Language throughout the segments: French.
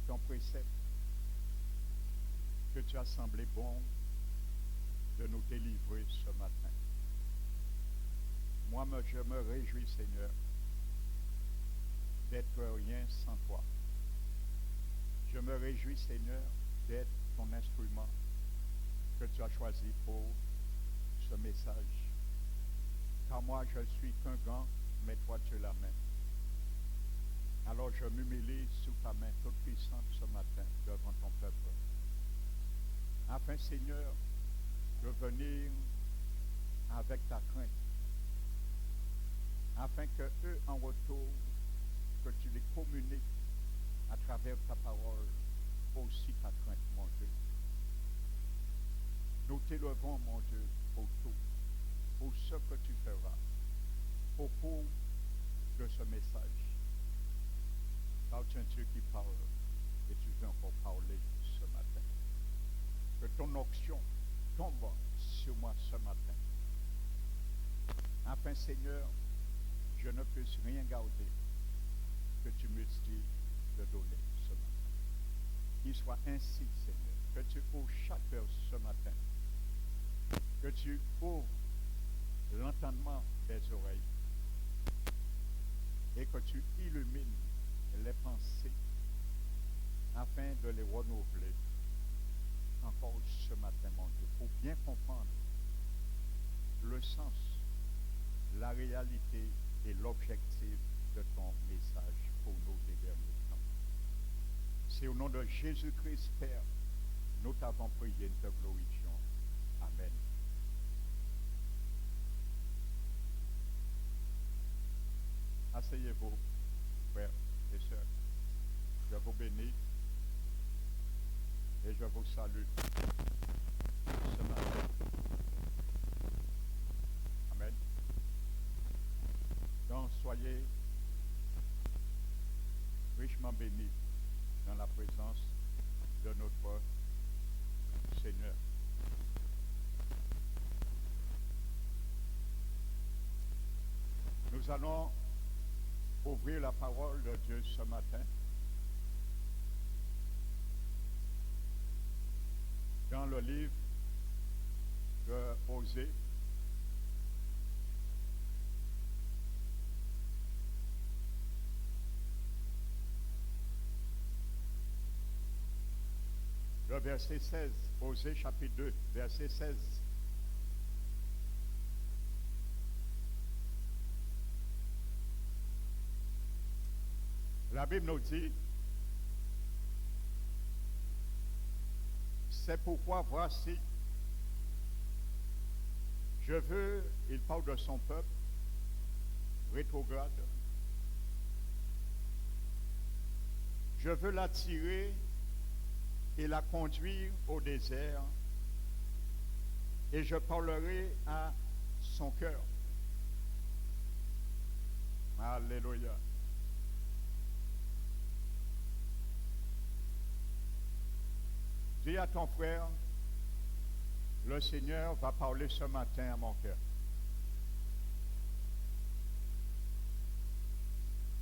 ton précepte que tu as semblé bon de nous délivrer ce matin. Moi, je me réjouis, Seigneur, d'être rien sans toi. Je me réjouis, Seigneur, d'être ton instrument que tu as choisi pour ce message. Car moi, je suis qu'un gant, mais toi, tu es la main. Alors je m'humilie sous ta main toute puissante ce matin devant ton peuple. Afin, Seigneur, de venir avec ta crainte. Afin que eux, en retour, que tu les communiques à travers ta parole, aussi ta crainte, mon Dieu. Nous t'élevons, mon Dieu, pour tout, pour ce que tu feras, au cours de ce message. Car tu es un Dieu qui parle, et tu veux encore parler ce matin. Que ton onction tombe sur moi ce matin. Afin, Seigneur, je ne puisse rien garder que tu me dis de donner ce matin. Qu'il soit ainsi, Seigneur, que tu ouvres chaque cœur ce matin, que tu ouvres l'entendement des oreilles et que tu illumines les pensées afin de les renouveler encore ce matin, mon Dieu, pour bien comprendre le sens, la réalité et l'objectif de ton message pour nous des derniers temps. C'est au nom de Jésus-Christ, Père, nous t'avons prié, nous te glorifions. Amen. Asseyez-vous, frères et sœurs. Je vous bénis et je vous salue ce matin. Amen. Donc, soyez richement bénis dans la présence de notre Seigneur. Nous allons ouvrir la parole de Dieu ce matin dans le livre de Osée. Le verset 16, Osée chapitre 2, verset 16. La Bible nous dit, c'est pourquoi voici, je veux, il parle de son peuple, rétrograde, je veux l'attirer et la conduire au désert, et je parlerai à son cœur. Alléluia. Dis à ton frère, le Seigneur va parler ce matin à mon cœur.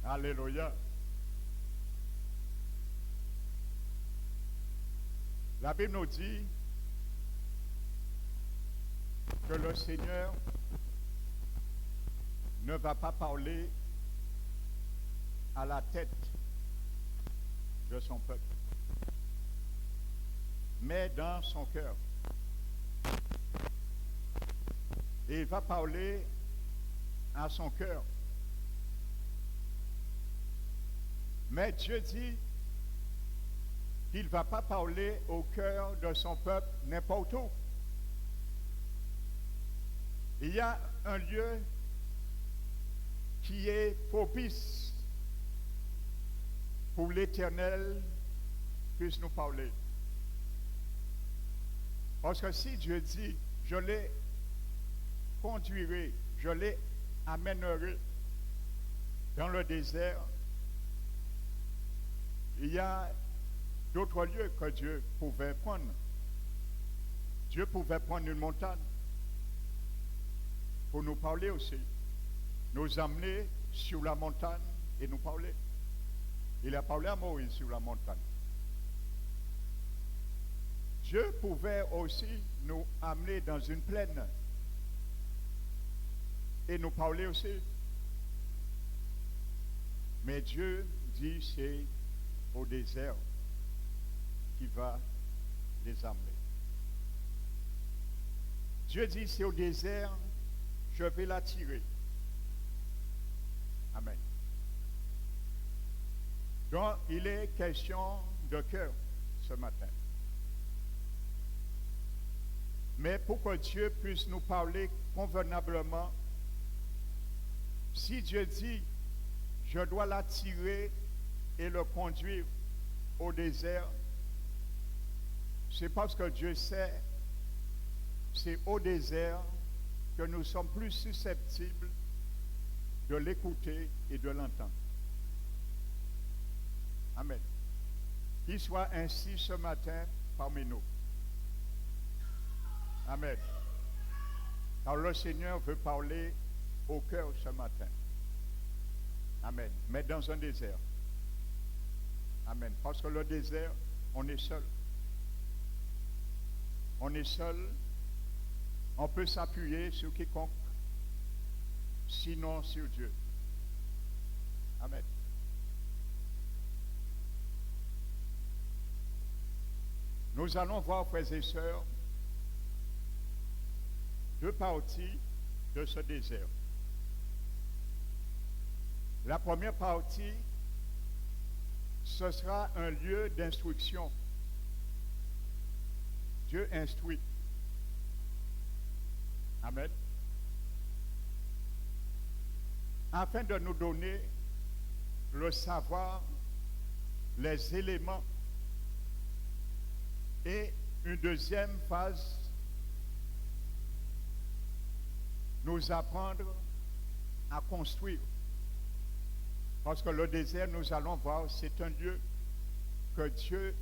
Alléluia. La Bible nous dit que le Seigneur ne va pas parler à la tête de son peuple, mais dans son cœur. Et il va parler à son cœur. Mais Dieu dit qu'il ne va pas parler au cœur de son peuple n'importe où. Il y a un lieu qui est propice pour l'Éternel puisse nous parler. Parce que si Dieu dit, je les conduirai, je les amènerai dans le désert, il y a d'autres lieux que Dieu pouvait prendre. Dieu pouvait prendre une montagne pour nous parler aussi, nous amener sur la montagne et nous parler. Il a parlé à Moïse sur la montagne. Dieu pouvait aussi nous amener dans une plaine et nous parler aussi. Mais Dieu dit c'est au désert qui va les amener. Dieu dit c'est au désert, je vais l'attirer. Amen. Donc, il est question de cœur ce matin. Mais pour que Dieu puisse nous parler convenablement, si Dieu dit, je dois l'attirer et le conduire au désert, c'est parce que Dieu sait, c'est au désert que nous sommes plus susceptibles de l'écouter et de l'entendre. Amen. Qu'il soit ainsi ce matin parmi nous. Amen. Car le Seigneur veut parler au cœur ce matin. Amen. Mais dans un désert. Amen. Parce que le désert, on est seul. On est seul. On peut s'appuyer sur quiconque, sinon sur Dieu. Amen. Nous allons voir, frères et sœurs, deux parties de ce désert. La première partie, ce sera un lieu d'instruction. Dieu instruit. Amen. Afin de nous donner le savoir, les éléments et une deuxième phase, nous apprendre à construire. Parce que le désert, nous allons voir, c'est un lieu que Dieu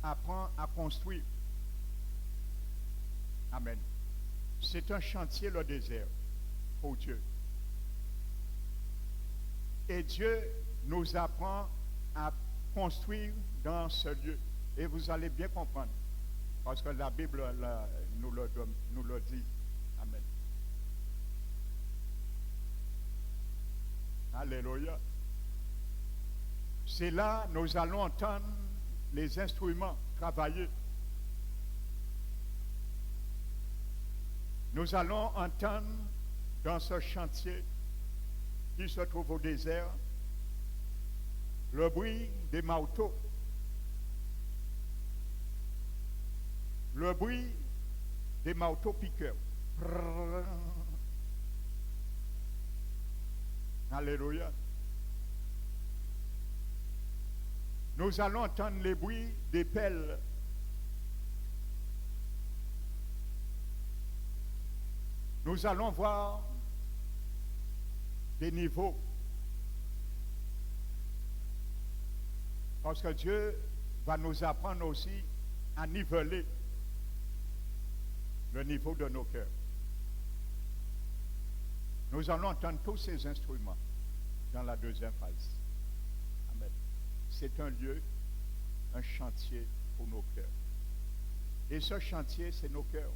apprend à construire. Amen. C'est un chantier, le désert, pour Dieu. Et Dieu nous apprend à construire dans ce lieu. Et vous allez bien comprendre, parce que la Bible nous le dit. Amen. Alléluia. C'est là nous allons entendre les instruments travailler. Nous allons entendre dans ce chantier qui se trouve au désert le bruit des marteaux, le bruit des marteaux piqueurs. Alléluia. Nous allons entendre les bruits des pelles. Nous allons voir des niveaux. Parce que Dieu va nous apprendre aussi à niveler le niveau de nos cœurs. Nous allons entendre tous ces instruments dans la deuxième phase. Amen. C'est un lieu, un chantier pour nos cœurs. Et ce chantier, c'est nos cœurs.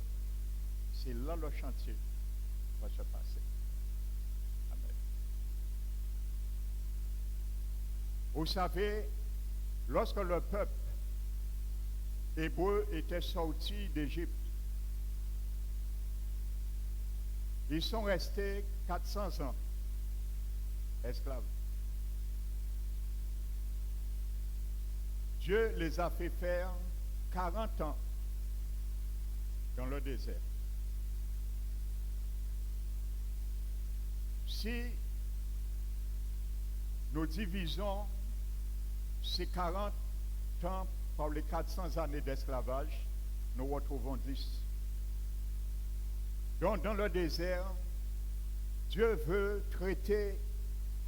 C'est là le chantier va se passer. Amen. Vous savez, lorsque le peuple hébreu était sorti d'Égypte, ils sont restés 400 ans esclaves. Dieu les a fait faire 40 ans dans le désert. Si nous divisons ces 40 ans par les 400 années d'esclavage, nous retrouvons 10. Donc, dans le désert, Dieu veut traiter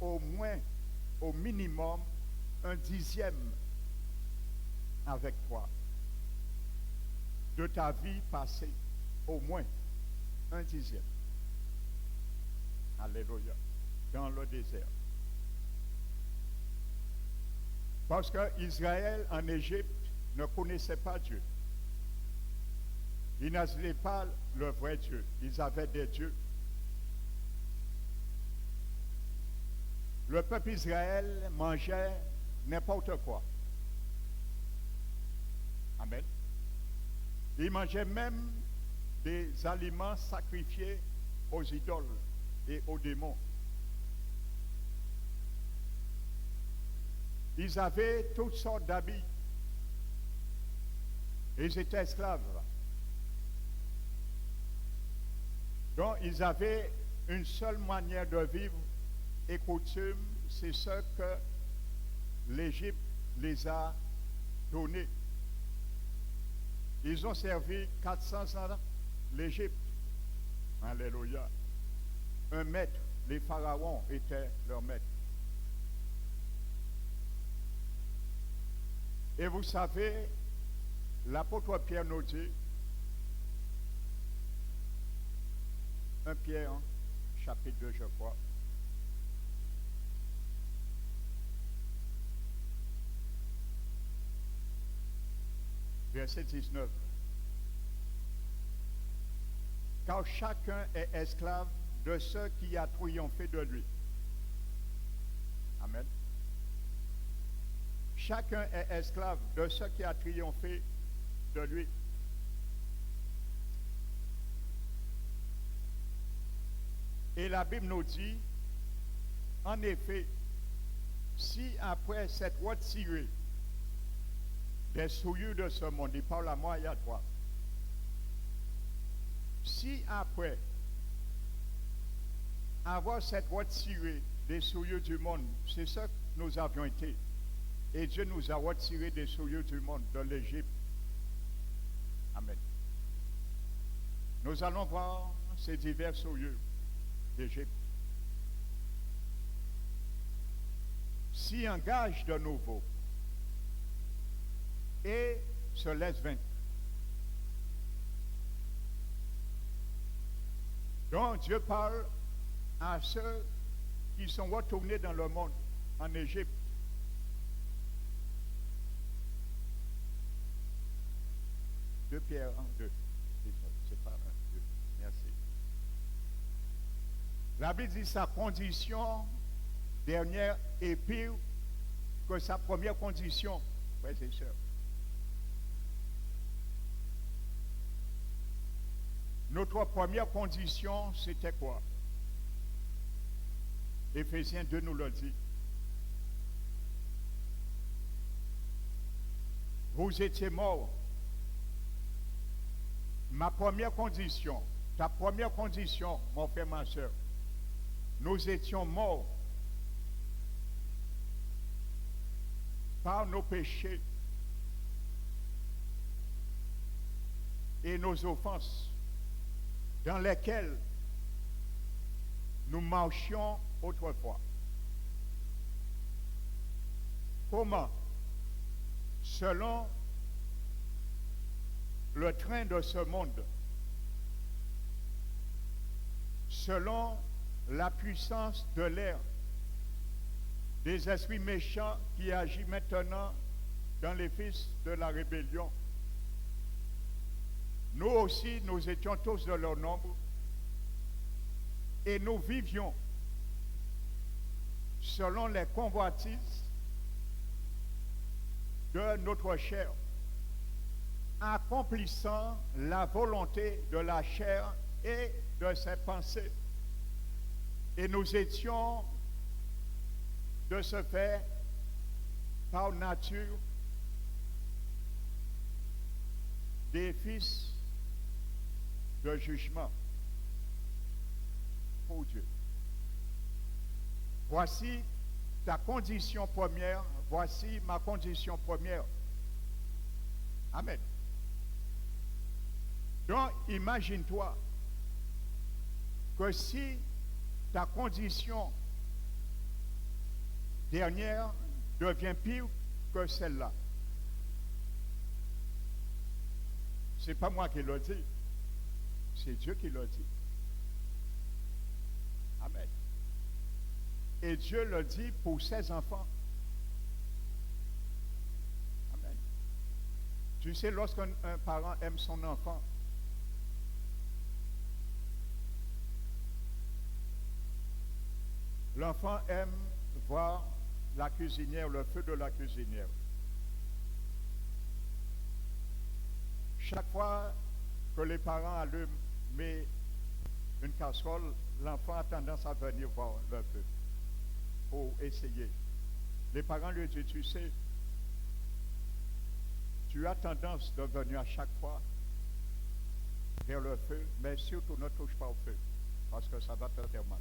au moins, au minimum, un dixième avec toi de ta vie passée. Au moins un dixième. Alléluia. Dans le désert. Parce que Israël en Égypte ne connaissait pas Dieu. Ils n'avaient pas le vrai Dieu. Ils avaient des dieux. Le peuple Israël mangeait n'importe quoi. Amen. Ils mangeaient même des aliments sacrifiés aux idoles et aux démons. Ils avaient toutes sortes d'habits. Ils étaient esclaves. Donc, ils avaient une seule manière de vivre et coutume, c'est ce que l'Égypte les a donné. Ils ont servi 400 ans l'Égypte. Alléluia. Un maître, les pharaons étaient leurs maîtres. Et vous savez, l'apôtre Pierre nous dit, 1 Pierre, chapitre 2, je crois, verset 19. Car chacun est esclave de ceux qui a triomphé de lui. Amen. Chacun est esclave de ceux qui a triomphé de lui. Et la Bible nous dit, en effet, si après s'être retiré des souillures de ce monde, il parle à moi et à toi, si après avoir s'être retiré des souillures du monde, c'est ce que nous avions été, et Dieu nous a retirés des souillures du monde, de l'Égypte. Amen. Nous allons voir ces divers souillures d'Égypte. S'y engage de nouveau et se laisse vaincre. Donc Dieu parle à ceux qui sont retournés dans le monde, en Égypte. Deux Pierre 1, 2. C'est pas 1, 2. Merci. La Bible dit sa condition dernière est pire que sa première condition, frères et sœurs. Notre première condition, c'était quoi? Éphésiens 2 nous le dit. Vous étiez morts. Ma première condition, ta première condition, mon frère, ma soeur, nous étions morts par nos péchés et nos offenses dans lesquelles nous marchions autrefois. Comment? Selon le train de ce monde, selon la puissance de l'air, des esprits méchants qui agissent maintenant dans les fils de la rébellion. Nous aussi, nous étions tous de leur nombre et nous vivions selon les convoitises de notre chair, accomplissant la volonté de la chair et de ses pensées. Et nous étions de ce fait, par nature, des fils de jugement pour Dieu. Voici ta condition première, voici ma condition première. Amen. Donc, imagine-toi que si ta condition dernière devient pire que celle-là, ce n'est pas moi qui le dis, c'est Dieu qui le dit. Amen. Et Dieu le dit pour ses enfants. Amen. Tu sais, lorsqu'un parent aime son enfant, L'enfant aime voir la cuisinière, le feu de la cuisinière. Chaque fois que les parents allument une casserole, l'enfant a tendance à venir voir le feu pour essayer. Les parents lui disent, tu sais, tu as tendance de venir à chaque fois vers le feu, mais surtout ne touche pas au feu, parce que ça va te faire mal.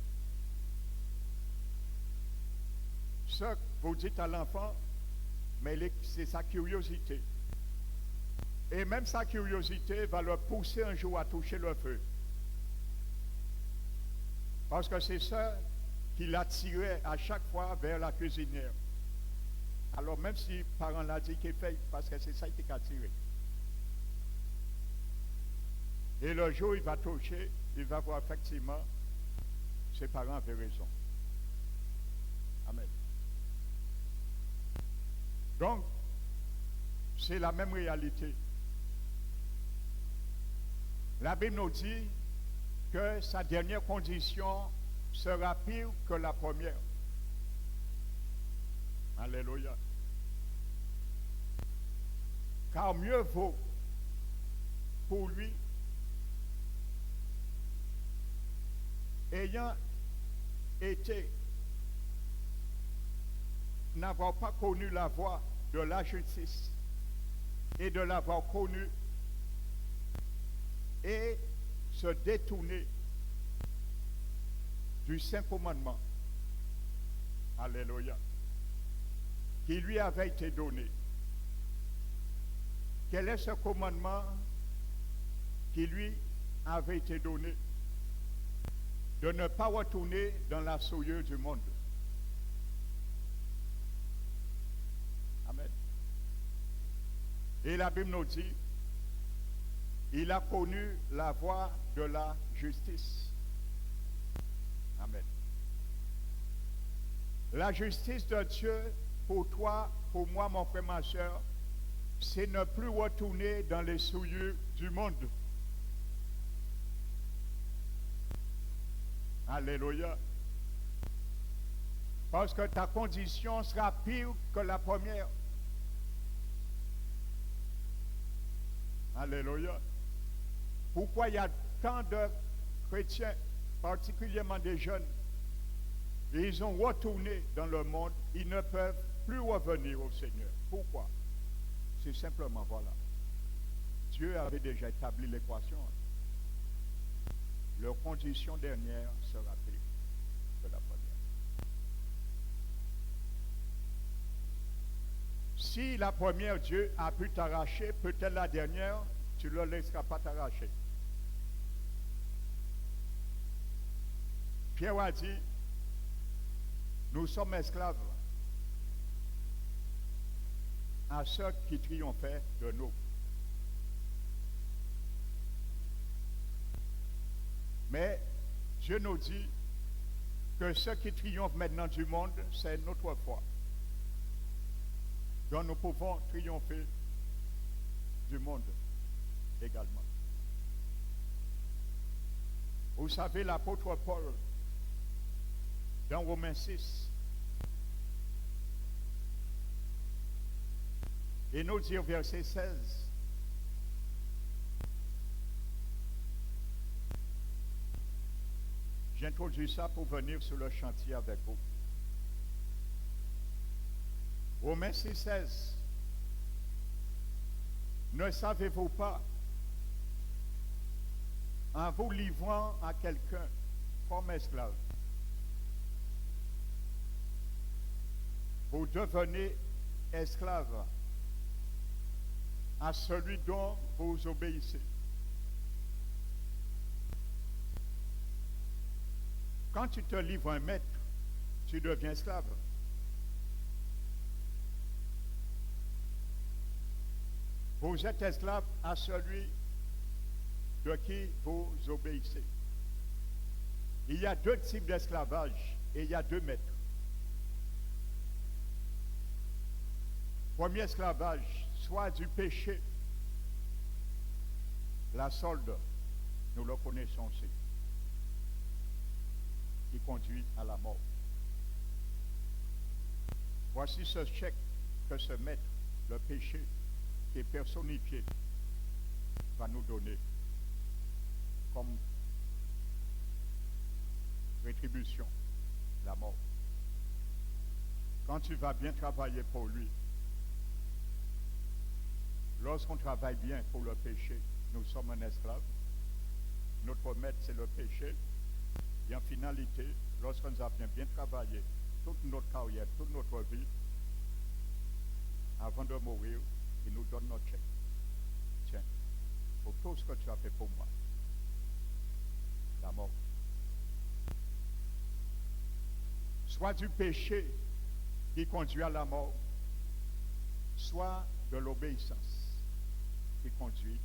Ce que vous dites à l'enfant, mais c'est sa curiosité. Et même sa curiosité va le pousser un jour à toucher le feu. Parce que c'est ça qui l'attirait à chaque fois vers la cuisinière. Alors même si le parent l'a dit qu'il fait, parce que c'est ça qui l'a attiré. Et le jour où il va toucher, il va voir effectivement ses parents avaient raison. Amen. Donc, c'est la même réalité. La Bible nous dit que sa dernière condition sera pire que la première. Alléluia. Car mieux vaut pour lui, ayant été, n'avoir pas connu la voie de la justice et de l'avoir connu et se détourner du saint commandement, alléluia, qui lui avait été donné. Quel est ce commandement qui lui avait été donné? De ne pas retourner dans la souillure du monde. Amen. Et la Bible nous dit, il a connu la voie de la justice. Amen. La justice de Dieu pour toi, pour moi, mon frère, ma soeur, c'est ne plus retourner dans les souillures du monde. Alléluia. Parce que ta condition sera pire que la première. Alléluia. Pourquoi il y a tant de chrétiens, particulièrement des jeunes, et ils ont retourné dans le monde, ils ne peuvent plus revenir au Seigneur. Pourquoi? C'est simplement, voilà. Dieu avait déjà établi l'équation. Leur condition dernière sera pire que la première. Si la première, Dieu a pu t'arracher, peut-être la dernière, tu ne le laisseras pas t'arracher. Pierre a dit, nous sommes esclaves à ceux qui triomphaient de nous. Mais Dieu nous dit que ceux qui triomphent maintenant du monde, c'est notre foi. Donc nous pouvons triompher du monde également. Vous savez, l'apôtre Paul, dans Romains 6, il nous dit au verset 16, j'introduis ça pour venir sur le chantier avec vous. Romains 6, 16. Ne savez-vous pas, en vous livrant à quelqu'un comme esclave, vous devenez esclave à celui dont vous obéissez. Quand tu te livres à un maître, tu deviens esclave. Vous êtes esclave à celui de qui vous obéissez. Il y a deux types d'esclavage et il y a deux maîtres. Premier esclavage, soit du péché, la solde, nous le connaissons aussi, qui conduit à la mort. Voici ce chèque que ce maître, le péché, qui est personnifié, va nous donner comme rétribution, la mort. Quand tu vas bien travailler pour lui, lorsqu'on travaille bien pour le péché, nous sommes un esclave. Notre maître, c'est le péché. Et en finalité, lorsqu'on a bien travaillé toute notre carrière, toute notre vie, avant de mourir, il nous donne notre chèque. Tiens, pour tout ce que tu as fait pour moi, la mort. Soit du péché qui conduit à la mort, soit de l'obéissance qui conduit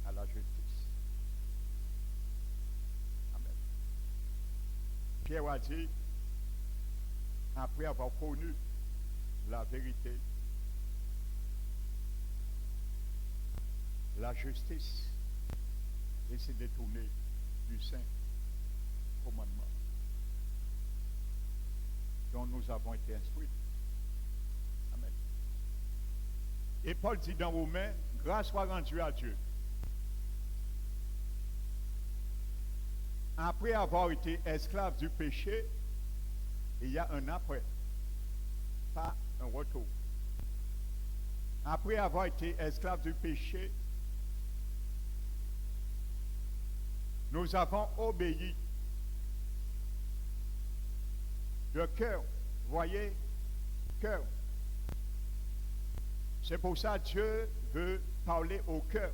à la justice. Amen. Pierre a dit, après avoir connu la vérité, la justice, et s'est détourné du saint commandement dont nous avons été instruits. Amen. Et Paul dit dans Romains, grâce soit rendue à Dieu. Après avoir été esclave du péché, il y a un après, pas un retour. Après avoir été esclave du péché, nous avons obéi de cœur. Voyez, cœur. C'est pour ça que Dieu veut parler au cœur.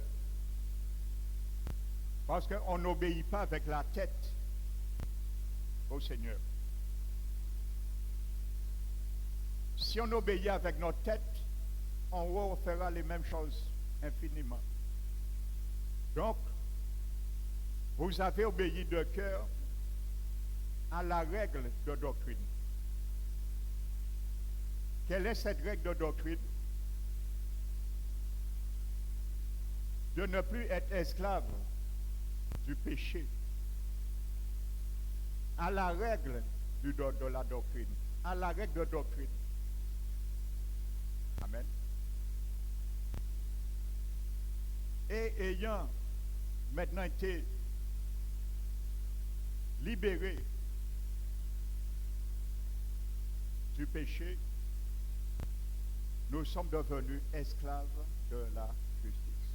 Parce qu'on n'obéit pas avec la tête au Seigneur. Si on obéit avec notre tête, on refera les mêmes choses infiniment. Donc, vous avez obéi de cœur à la règle de doctrine. Quelle est cette règle de doctrine? De ne plus être esclave du péché. À la règle de la doctrine. À la règle de doctrine. Amen. Et ayant maintenant été libéré du péché, nous sommes devenus esclaves de la justice.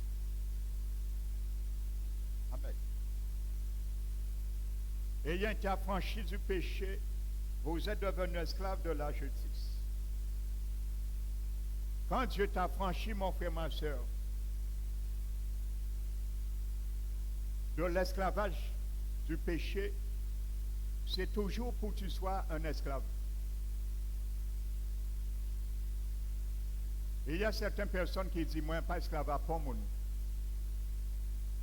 Amen. Ayant été affranchis du péché, vous êtes devenus esclaves de la justice. Quand Dieu t'a franchi, mon frère, ma soeur, de l'esclavage du péché, c'est toujours pour que tu sois un esclave. Et il y a certaines personnes qui disent, moi, pas esclave à pas mon.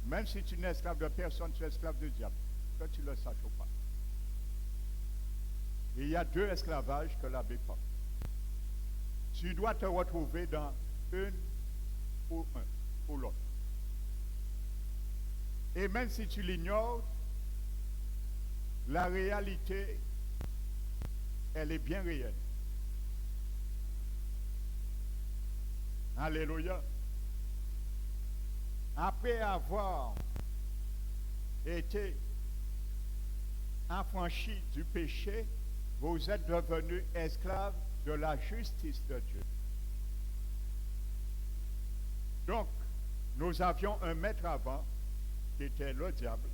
Même si tu n'es esclave de personne, tu es esclave du diable. Que tu le saches ou pas. Et il y a deux esclavages que la Bible parle. Tu dois te retrouver dans une ou un, ou l'autre. Et même si tu l'ignores, la réalité, elle est bien réelle. Alléluia. Après avoir été affranchi du péché, vous êtes devenus esclaves de la justice de Dieu. Donc, nous avions un maître avant, qui était le diable,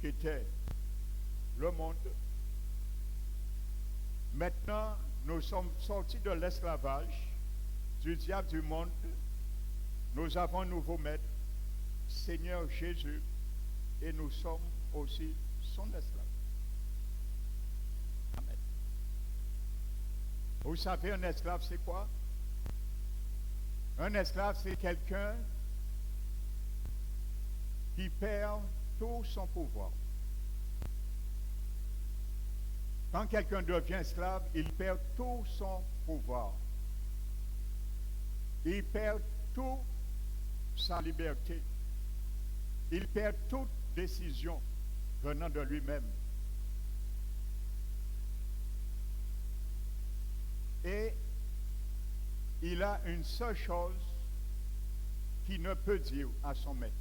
qui était le monde. Maintenant, nous sommes sortis de l'esclavage, du diable du monde. Nous avons un nouveau maître, Seigneur Jésus, et nous sommes aussi son esclave. Amen. Vous savez, un esclave, c'est quoi? Un esclave, c'est quelqu'un qui perd tout son pouvoir. Quand quelqu'un devient esclave, il perd tout son pouvoir. Il perd toute sa liberté. Il perd toute décision venant de lui-même. Et il a une seule chose qu'il ne peut dire à son maître.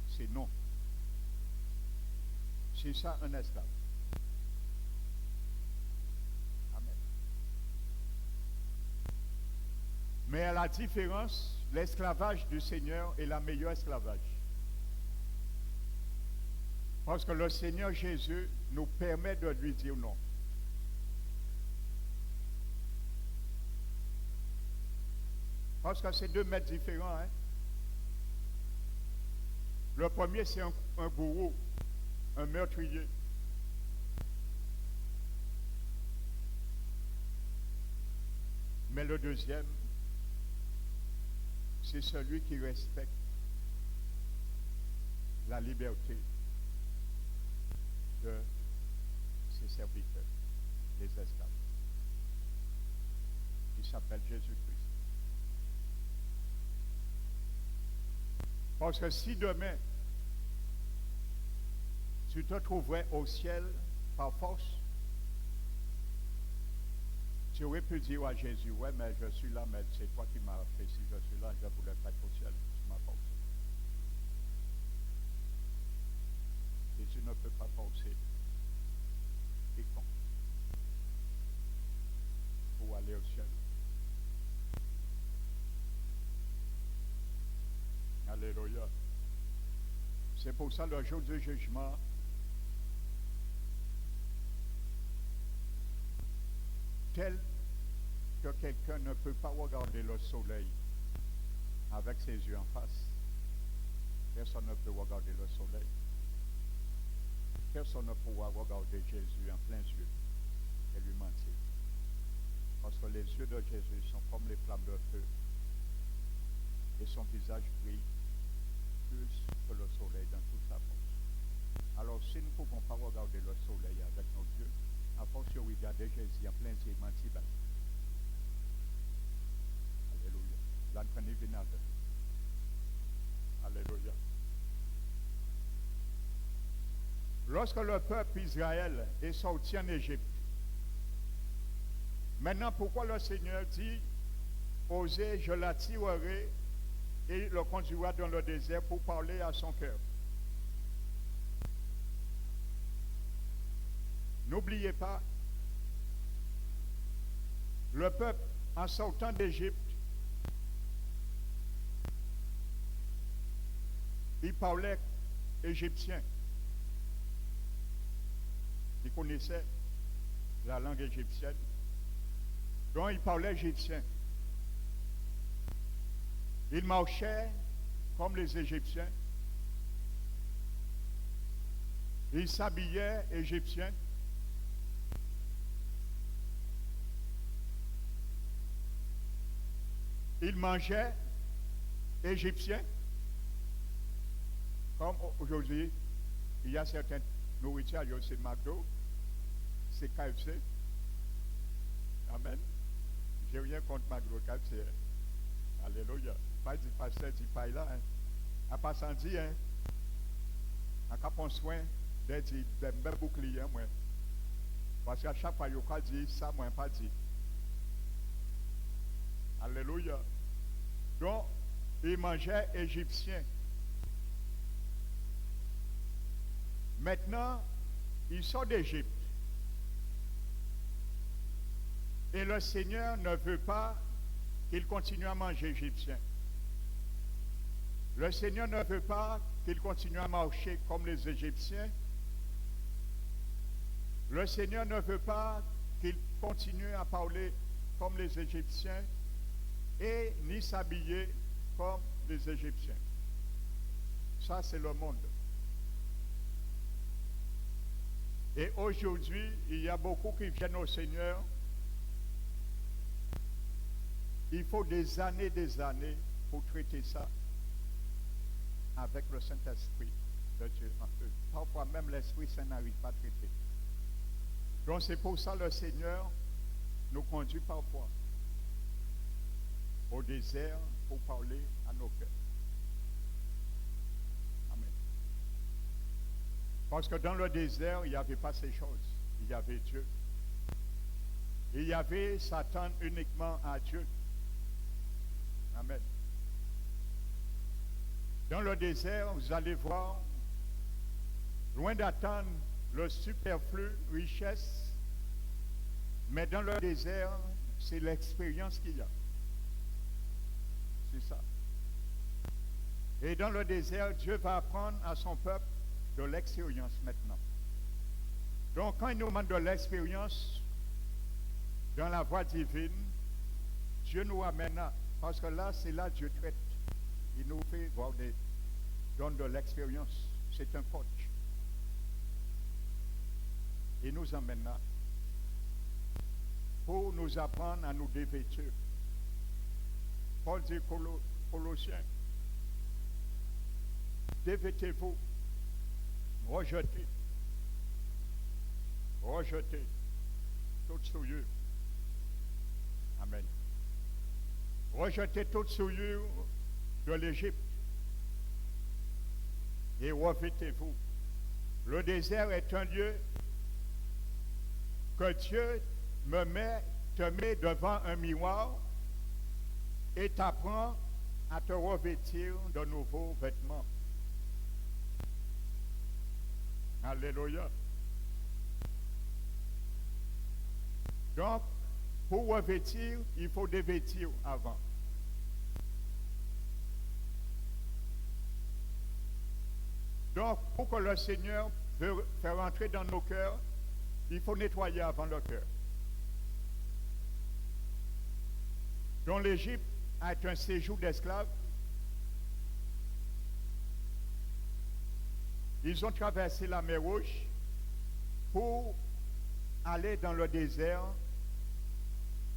C'est non. C'est ça un esclave. Amen. Mais à la différence, l'esclavage du Seigneur est la meilleure esclavage. Parce que le Seigneur Jésus nous permet de lui dire non. Parce que c'est deux maîtres différents. Hein? Le premier, c'est un bourreau, un meurtrier. Mais le deuxième, c'est celui qui respecte la liberté de ses serviteurs, les esclaves, qui s'appelle Jésus-Christ. Parce que si demain, tu te trouverais au ciel par force, tu aurais pu dire à Jésus, ouais, mais je suis là, mais c'est toi qui m'as fait. Si je suis là, je ne voulais pas être au ciel, tu m'as forcé. Jésus ne peut pas forcer quiconque pour aller au ciel. Alléluia. C'est pour ça le jour du jugement, tel que quelqu'un ne peut pas regarder le soleil avec ses yeux en face, personne ne peut regarder le soleil. Personne ne pourra regarder Jésus en plein yeux et lui mentir. Parce que les yeux de Jésus sont comme les flammes de feu et son visage brille plus que le soleil dans toute sa force. Alors si nous ne pouvons pas regarder le soleil avec nos yeux, à force de regarder Jésus en plein yeux, mentir. Alléluia. L'entraîner vient avec. Alléluia. Lorsque le peuple Israël est sorti en Égypte, maintenant pourquoi le Seigneur dit, osez, je l'attirerai et le conduira dans le désert pour parler à son cœur. N'oubliez pas, le peuple en sortant d'Égypte, il parlait égyptien. Il connaissait la langue égyptienne. Donc il parlait égyptien. Il marchait comme les Égyptiens. Il s'habillait égyptien. Il mangeait égyptien. Comme aujourd'hui, il y a certaines nourritures, c'est McDo, c'est KFC. Amen. J'ai rien contre McDo, KFC. Alléluia. Pas du pasteur, du paille là. Hein. À passant dit, hein. En cas de soin, des mêmes boucliers, moi. Parce qu'à chaque fois, il y a dit ça, moi, pas dit. Alléluia. Donc, il mangeait égyptien. Maintenant, il sort d'Égypte. Et le Seigneur ne veut pas qu'il continue à manger égyptien. Le Seigneur ne veut pas qu'il continue à marcher comme les Égyptiens. Le Seigneur ne veut pas qu'il continue à parler comme les Égyptiens et ni s'habiller comme les Égyptiens. Ça, c'est le monde. Et aujourd'hui, il y a beaucoup qui viennent au Seigneur. Il faut des années pour traiter ça avec le Saint-Esprit de Dieu en eux. Parfois même l'Esprit Saint n'arrive pas à traiter. Donc c'est pour ça que le Seigneur nous conduit parfois au désert pour parler à nos cœurs. Amen. Parce que dans le désert, il n'y avait pas ces choses. Il y avait Dieu. Et Yahvé s'attend uniquement à Dieu. Amen. Dans le désert, vous allez voir, loin d'attendre le superflu richesse, mais dans le désert, c'est l'expérience qu'il y a. C'est ça. Et dans le désert, Dieu va apprendre à son peuple de l'expérience maintenant. Donc, quand il nous demande de l'expérience dans la voie divine, Dieu nous amène là. Parce que là, c'est là que Dieu traite. Il nous fait voir donne de l'expérience. C'est un coach. Il nous amène là pour nous apprendre à nous dévêtir. Paul dit Colossiens, dévêtez-vous, rejetez toute souillure. Amen. Rejetez toute souillure de l'Égypte et revêtez-vous. Le désert est un lieu que Dieu te met devant un miroir et t'apprend à te revêtir de nouveaux vêtements. Alléluia. Donc, pour revêtir, il faut dévêtir avant. Donc, pour que le Seigneur veut faire entrer dans nos cœurs, il faut nettoyer avant le cœur. Donc, l'Égypte a été un séjour d'esclaves. Ils ont traversé la mer Rouge pour aller dans le désert,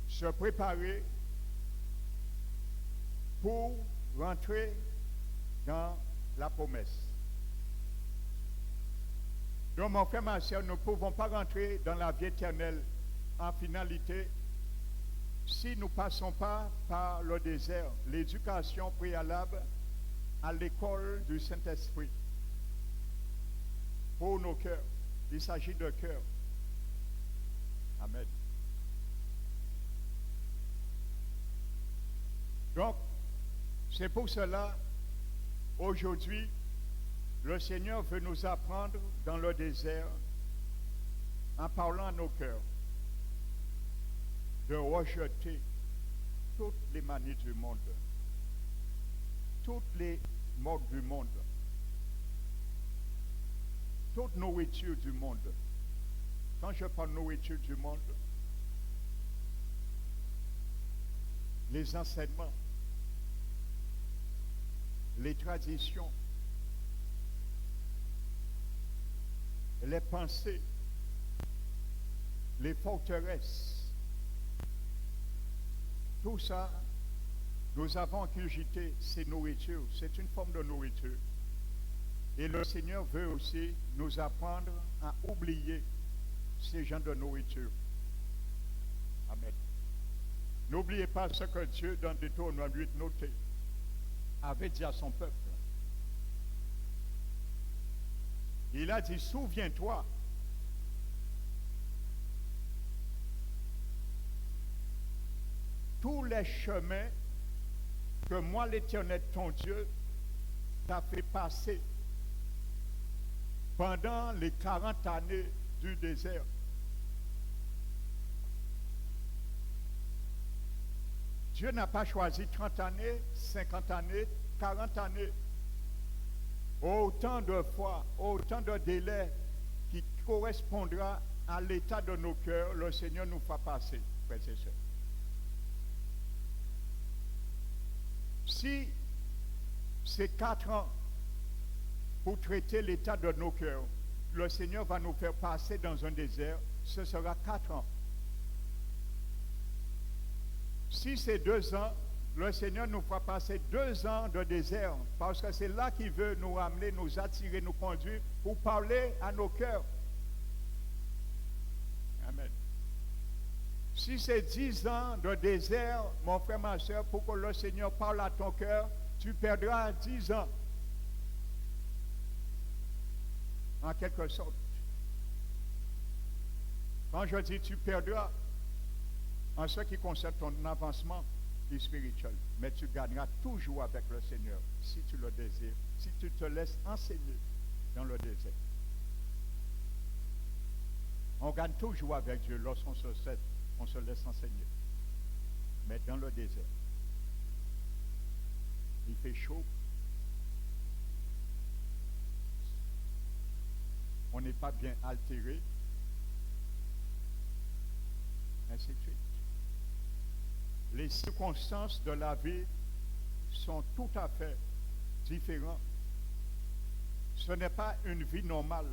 se préparer pour rentrer dans la promesse. Donc, mon frère, ma soeur, nous ne pouvons pas rentrer dans la vie éternelle en finalité si nous ne passons pas par le désert, l'éducation préalable à l'école du Saint-Esprit. Pour nos cœurs, il s'agit de cœur. Amen. Donc, c'est pour cela, aujourd'hui, le Seigneur veut nous apprendre dans le désert, en parlant à nos cœurs, de rejeter toutes les manies du monde, toutes les modes du monde, toute nourriture du monde. Quand je parle de nourriture du monde, les enseignements, les traditions, les pensées, les forteresses, tout ça, nous avons ingurgité ces nourritures. C'est une forme de nourriture. Et le Seigneur veut aussi nous apprendre à oublier ces genres de nourriture. Amen. N'oubliez pas ce que Dieu, dans Deutéronome 8, noté, avait dit à son peuple. Il a dit, souviens-toi, tous les chemins que moi, l'Éternel, ton Dieu, t'a fait passer pendant les 40 années du désert. Dieu n'a pas choisi 30 années, 50 années, 40 années. Autant de fois, autant de délais qui correspondra à l'état de nos cœurs, le Seigneur nous fera passer, frères et sœurs. Si c'est 4 ans pour traiter l'état de nos cœurs, le Seigneur va nous faire passer dans un désert, ce sera 4 ans. Si c'est 2 ans, le Seigneur nous fera passer 2 ans de désert, parce que c'est là qu'il veut nous ramener, nous attirer, nous conduire, pour parler à nos cœurs. Amen. Si c'est 10 ans de désert, mon frère, ma soeur, pour que le Seigneur parle à ton cœur, tu perdras 10 ans. En quelque sorte. Quand je dis tu perdras, en ce qui concerne ton avancement spirituel. Mais tu gagneras toujours avec le Seigneur si tu le désires, si tu te laisses enseigner dans le désert. On gagne toujours avec Dieu lorsqu'on se laisse enseigner. Mais dans le désert, il fait chaud. On n'est pas bien altéré. Ainsi de suite. Les circonstances de la vie sont tout à fait différentes. Ce n'est pas une vie normale.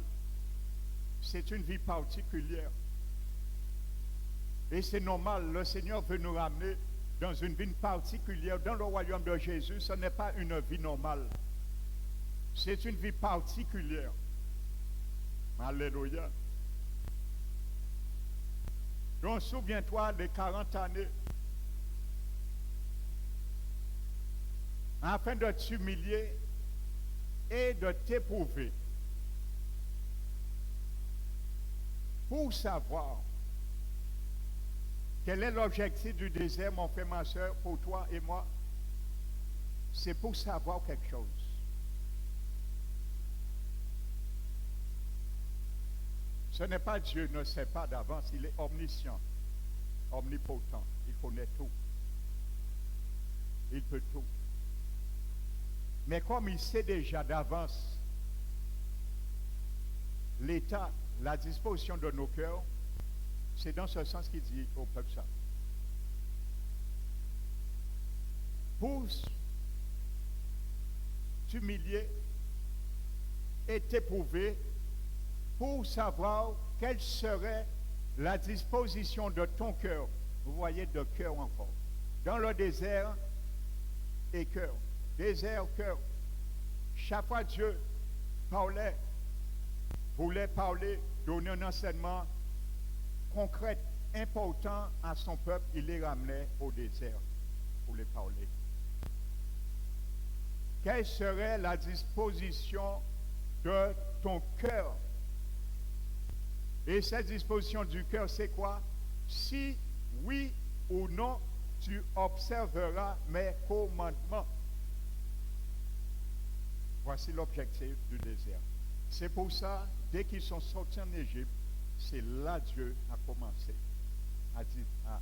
C'est une vie particulière. Et c'est normal, le Seigneur veut nous ramener dans une vie particulière. Dans le royaume de Jésus, ce n'est pas une vie normale. C'est une vie particulière. Alléluia. Donc, souviens-toi des 40 années. Afin de t'humilier et de t'éprouver. Pour savoir quel est l'objectif du désert, mon frère, ma soeur, pour toi et moi, c'est pour savoir quelque chose. Ce n'est pas Dieu ne sait pas d'avance, il est omniscient, omnipotent, il connaît tout. Il peut tout. Mais comme il sait déjà d'avance l'état, la disposition de nos cœurs, c'est dans ce sens qu'il dit au peuple ça. Pour t'humilier et t'éprouver, pour savoir quelle serait la disposition de ton cœur. Vous voyez, de cœur encore. Dans le désert et cœur. Désert, cœur. Chaque fois Dieu parlait, voulait parler, donner un enseignement concret, important à son peuple, il les ramenait au désert pour les parler. Quelle serait la disposition de ton cœur? Et cette disposition du cœur, c'est quoi? Si oui ou non, tu observeras mes commandements. Voici l'objectif du désert. C'est pour ça, dès qu'ils sont sortis en Égypte, c'est là Dieu a commencé à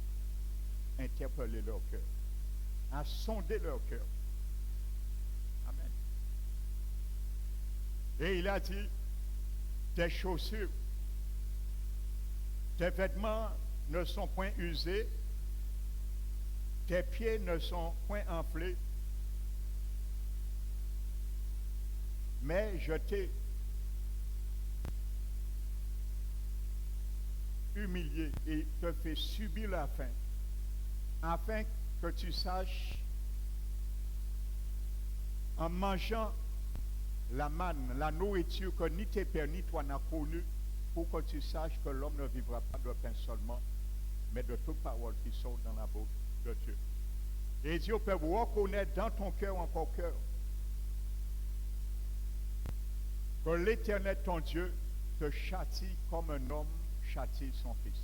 interpeller leur cœur, à sonder leur cœur. Amen. Et il a dit, tes chaussures, tes vêtements ne sont point usés, tes pieds ne sont point enflés, mais je t'ai humilié et te fait subir la faim, afin que tu saches, en mangeant la manne, la nourriture que ni tes pères ni toi n'as connue, pour que tu saches que l'homme ne vivra pas de pain seulement, mais de toute parole qui sort dans la bouche de Dieu. Et Dieu peut reconnaître dans ton cœur, en ton cœur, que l'Éternel, ton Dieu, te châtie comme un homme châtie son fils.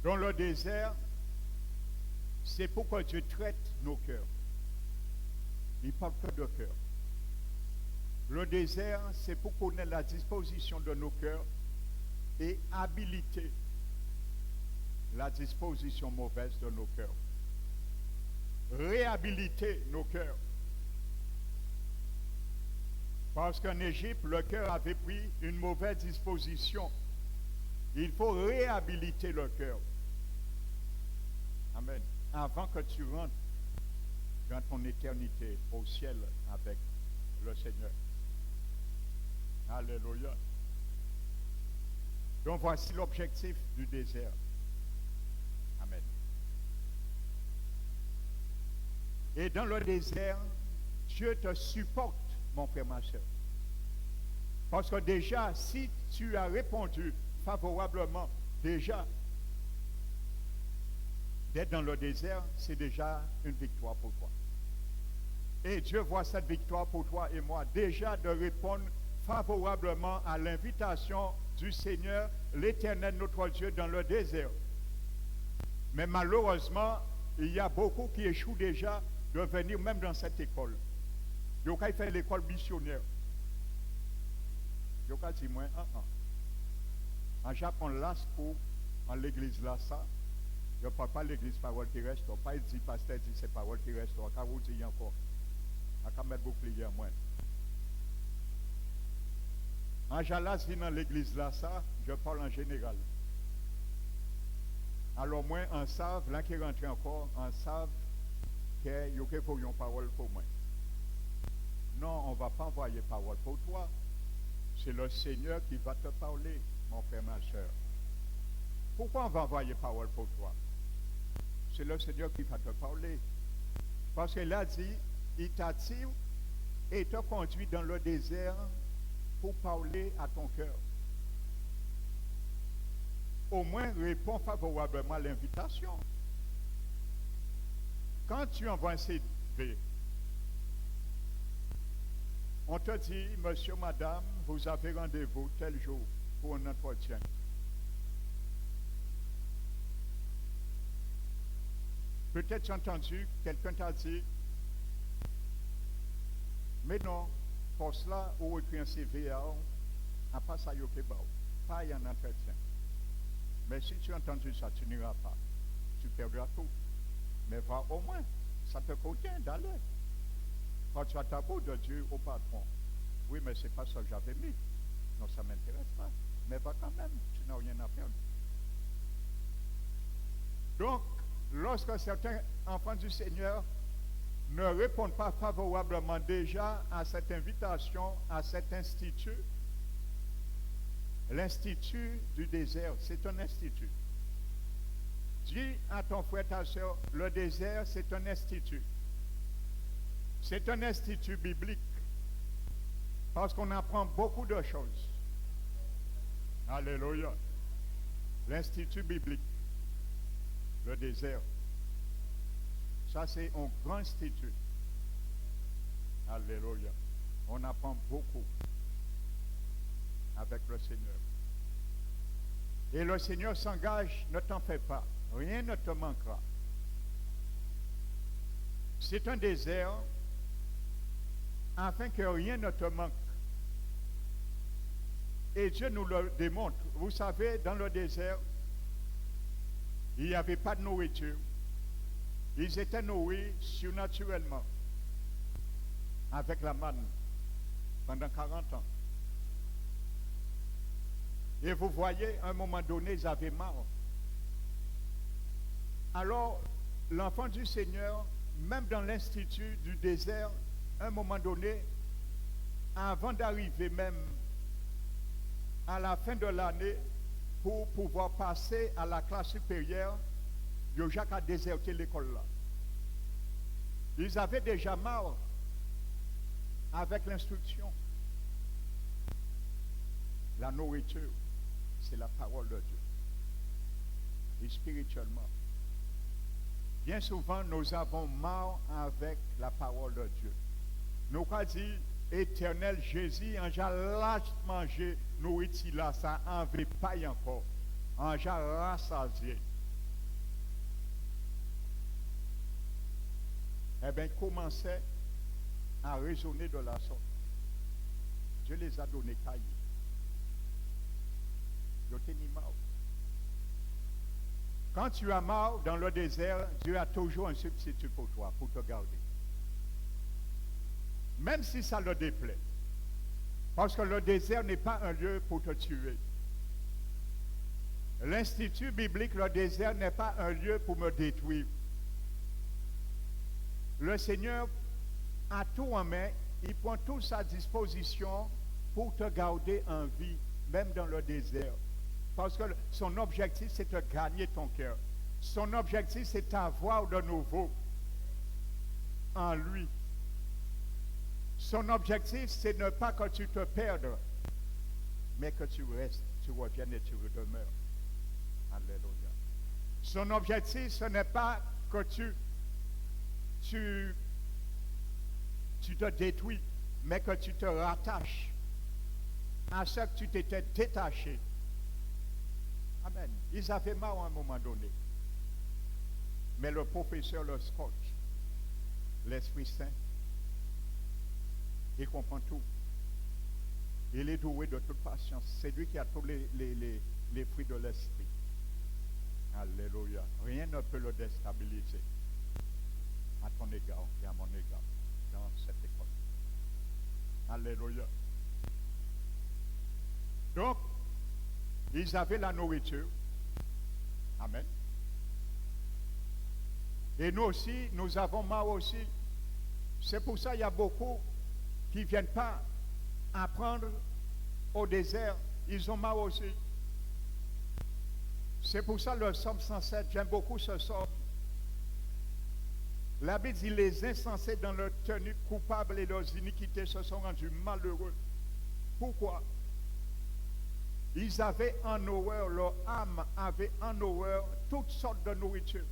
Dans le désert, c'est pour que Dieu traite nos cœurs. Il parle que de cœur. Le désert, c'est pour connaître la disposition de nos cœurs et habiliter la disposition mauvaise de nos cœurs. Réhabiliter nos cœurs. Parce qu'en Égypte, le cœur avait pris une mauvaise disposition. Il faut réhabiliter le cœur. Amen. Avant que tu rentres dans ton éternité au ciel avec le Seigneur. Alléluia. Donc voici l'objectif du désert. Amen. Et dans le désert, Dieu te supporte, mon frère, ma soeur. Parce que déjà, si tu as répondu favorablement, déjà, d'être dans le désert, c'est déjà une victoire pour toi. Et Dieu voit cette victoire pour toi et moi, déjà de répondre favorablement à l'invitation du Seigneur l'Éternel notre Dieu dans le désert. Mais malheureusement, il y a beaucoup qui échouent déjà de venir même dans cette école. Ils ont fait l'école missionnaire. Ils ont dit, moi, en Japon, là, pour en l'église là, ça, je ne parle pas de l'église parole qui reste, pas dit pasteur dit c'est parole qui reste, on va vous dire encore. On va mettre bouclier en moins. En Jalas, dans l'église là, ça, je parle en général. Alors moi, en savent, là qui rentre encore, en savent qu'il y a une parole pour moi. Non, on ne va pas envoyer parole pour toi. C'est le Seigneur qui va te parler, mon frère, ma soeur. Pourquoi on va envoyer parole pour toi? C'est le Seigneur qui va te parler. Parce qu'il a dit, il t'attire et te conduit dans le désert pour parler à ton cœur. Au moins, réponds favorablement à l'invitation. Quand tu envoies un CV, on te dit, monsieur, madame, vous avez rendez-vous tel jour pour un entretien. Peut-être tu as entendu, quelqu'un t'a dit, mais non, pour cela, on écrit un CV, à pas ça, pas un entretien. Mais si tu as entendu ça, tu n'iras pas. Tu perdras tout. Mais va au moins, ça te contient d'aller. Quand tu as ta bout de Dieu au patron, oui, mais ce n'est pas ça que j'avais mis. Non, ça ne m'intéresse pas. Mais va quand même, tu n'as rien à perdre. Donc, lorsque certains enfants du Seigneur ne répondent pas favorablement déjà à cette invitation, à cet institut, l'institut du désert, c'est un institut. Dis à ton frère, ta soeur, le désert, c'est un institut. C'est un institut biblique. Parce qu'on apprend beaucoup de choses. Alléluia. L'institut biblique. Le désert. Ça, c'est un grand institut. Alléluia. On apprend beaucoup avec le Seigneur. Et le Seigneur s'engage, ne t'en fais pas. Rien ne te manquera. C'est un désert afin que rien ne te manque. Et Dieu nous le démontre. Vous savez, dans le désert, il n'y avait pas de nourriture. Ils étaient nourris surnaturellement avec la manne pendant 40 ans. Et vous voyez, à un moment donné, ils avaient marre. Alors, l'enfant du Seigneur, même dans l'institut du désert, à un moment donné, avant d'arriver même à la fin de l'année, pour pouvoir passer à la classe supérieure, Jacques a déserté l'école là. Ils avaient déjà marre avec l'instruction. La nourriture, c'est la parole de Dieu. Et spirituellement. Bien souvent, nous avons marre avec la parole de Dieu. Nous avons dit, Éternel Jésus, en j'ai lâche manger nourriture là, ça en veut pas encore. En j'ai rassasié. Eh bien, ils commençaient à raisonner de la sorte. Dieu les a donnés cahiers. Ils ont tenu marre. Quand tu as marre dans le désert, Dieu a toujours un substitut pour toi, pour te garder. Même si ça le déplaît. Parce que le désert n'est pas un lieu pour te tuer. L'institut biblique, le désert n'est pas un lieu pour me détruire. Le Seigneur a tout en main, il prend tout à sa disposition pour te garder en vie, même dans le désert. Parce que son objectif, c'est de gagner ton cœur. Son objectif, c'est d'avoir de nouveau en lui. Son objectif, c'est ne pas que tu te perdes, mais que tu restes, tu reviennes et tu demeures. Alléluia. Son objectif, ce n'est pas que tu te détruis, mais que tu te rattaches à ce que tu t'étais détaché. Amen. Ils avaient mal à un moment donné. Mais le professeur leur scotch, l'Esprit Saint, il comprend tout. Il est doué de toute patience. C'est lui qui a tous les fruits de l'Esprit. Alléluia. Rien ne peut le déstabiliser à ton égard et à mon égard dans cette école. Alléluia. Donc, ils avaient la nourriture. Amen. Et nous aussi, nous avons mal aussi. C'est pour ça qu'il y a beaucoup qui ne viennent pas apprendre au désert. Ils ont mal aussi. C'est pour ça le psaume 107, j'aime beaucoup ce psaume. La Bible dit, les insensés dans leur tenue coupable et leurs iniquités se sont rendus malheureux. Pourquoi? Ils avaient en horreur, leur âme avait en horreur toutes sortes de nourriture.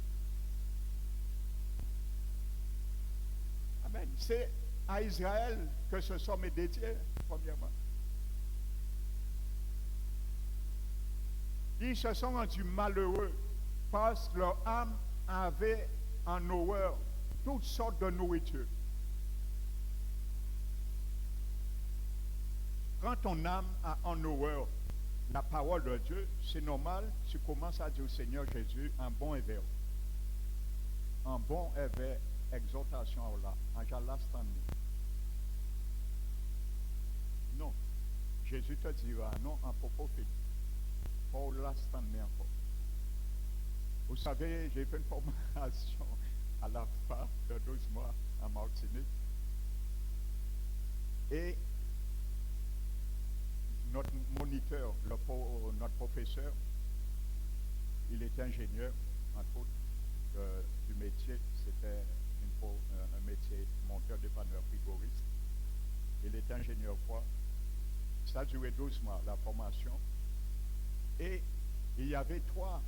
Amen. C'est à Israël que ce psaume est dédié, premièrement. Ils se sont rendus malheureux parce que leur âme avait en horreur toutes sortes de nourriture. Quand ton âme a en horreur la parole de Dieu, c'est normal, tu commences à dire au Seigneur Jésus un bon éveil. Un bon éveil, exhortation à Allah. Non. Jésus te dira non en propos fini. Pour l'instant, encore. Vous savez, j'ai fait une formation à la fin de 12 mois en Martinique. Et notre moniteur, notre professeur, il était ingénieur, entre autres, du métier. C'était un métier monteur dépanneur frigoriste. Il était ingénieur froid. Ça a duré 12 mois, la formation. Et il y avait trois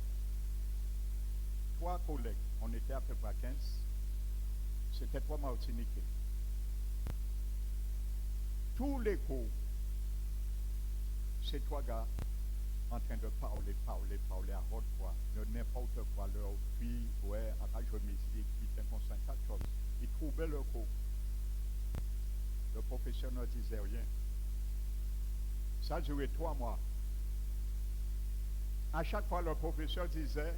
collègues. On était à peu près 15. C'était 3 Martiniquais. Tous les cours, ces 3 gars en train de parler à haute voix, de n'importe quoi, leur fille, ouais, à jouer musique, ils étaient conscients de 4 choses. Ils trouvaient le cours. Le professeur ne disait rien. Ça a duré 3 mois. À chaque fois, le professeur disait,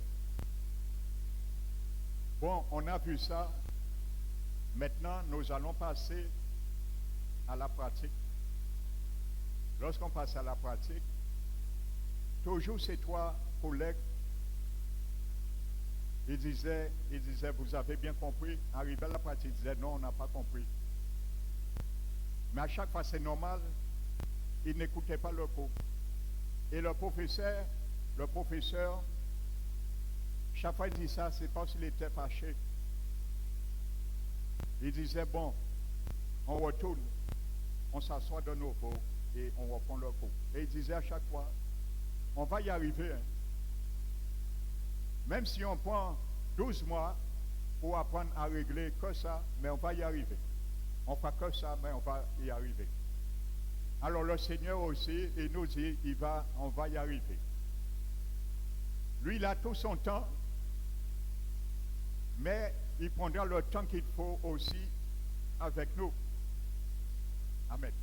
bon, on a vu ça, maintenant nous allons passer à la pratique. Lorsqu'on passe à la pratique, toujours ces 3 collègues, ils disaient, vous avez bien compris. Arrivé à la pratique, ils disaient, non, on n'a pas compris. Mais à chaque fois, c'est normal, ils n'écoutaient pas le cours. Et le professeur, chaque fois il dit ça, c'est parce qu'il était fâché. Il disait, bon, on retourne, on s'assoit de nouveau et on reprend le cours. Et il disait à chaque fois, on va y arriver. Hein. Même si on prend 12 mois pour apprendre à régler que ça, mais on va y arriver. On fera que ça, mais on va y arriver. Alors le Seigneur aussi, il nous dit, on va y arriver. Lui, il a tout son temps, mais il prendra le temps qu'il faut aussi avec nous. Amen.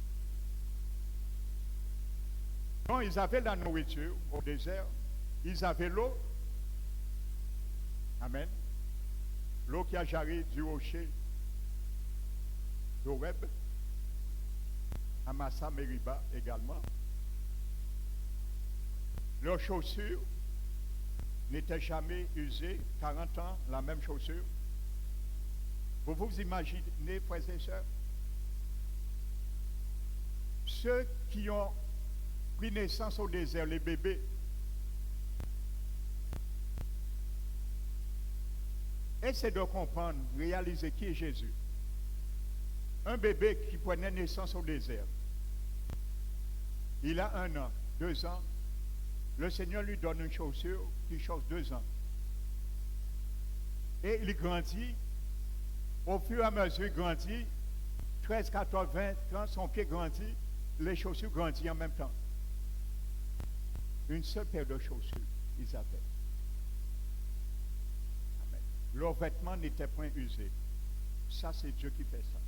Quand ils avaient la nourriture au désert, ils avaient l'eau. Amen. L'eau qui a jarri du rocher d'Oreb, à Massa Meriba également. Leurs chaussures n'étaient jamais usées, 40 ans, la même chaussure. Vous vous imaginez, frères et sœurs, ceux qui ont pris naissance au désert, les bébés, essaient de comprendre, réaliser qui est Jésus. Un bébé qui prenait naissance au désert, il a 1 an, 2 ans, le Seigneur lui donne une chaussure qui change 2 ans. Et il grandit, au fur et à mesure il grandit, 13, 14, 20, 30, son pied grandit, les chaussures grandissent en même temps. Une seule paire de chaussures. leurs vêtements n'étaient point usés. Ça, c'est Dieu qui fait ça.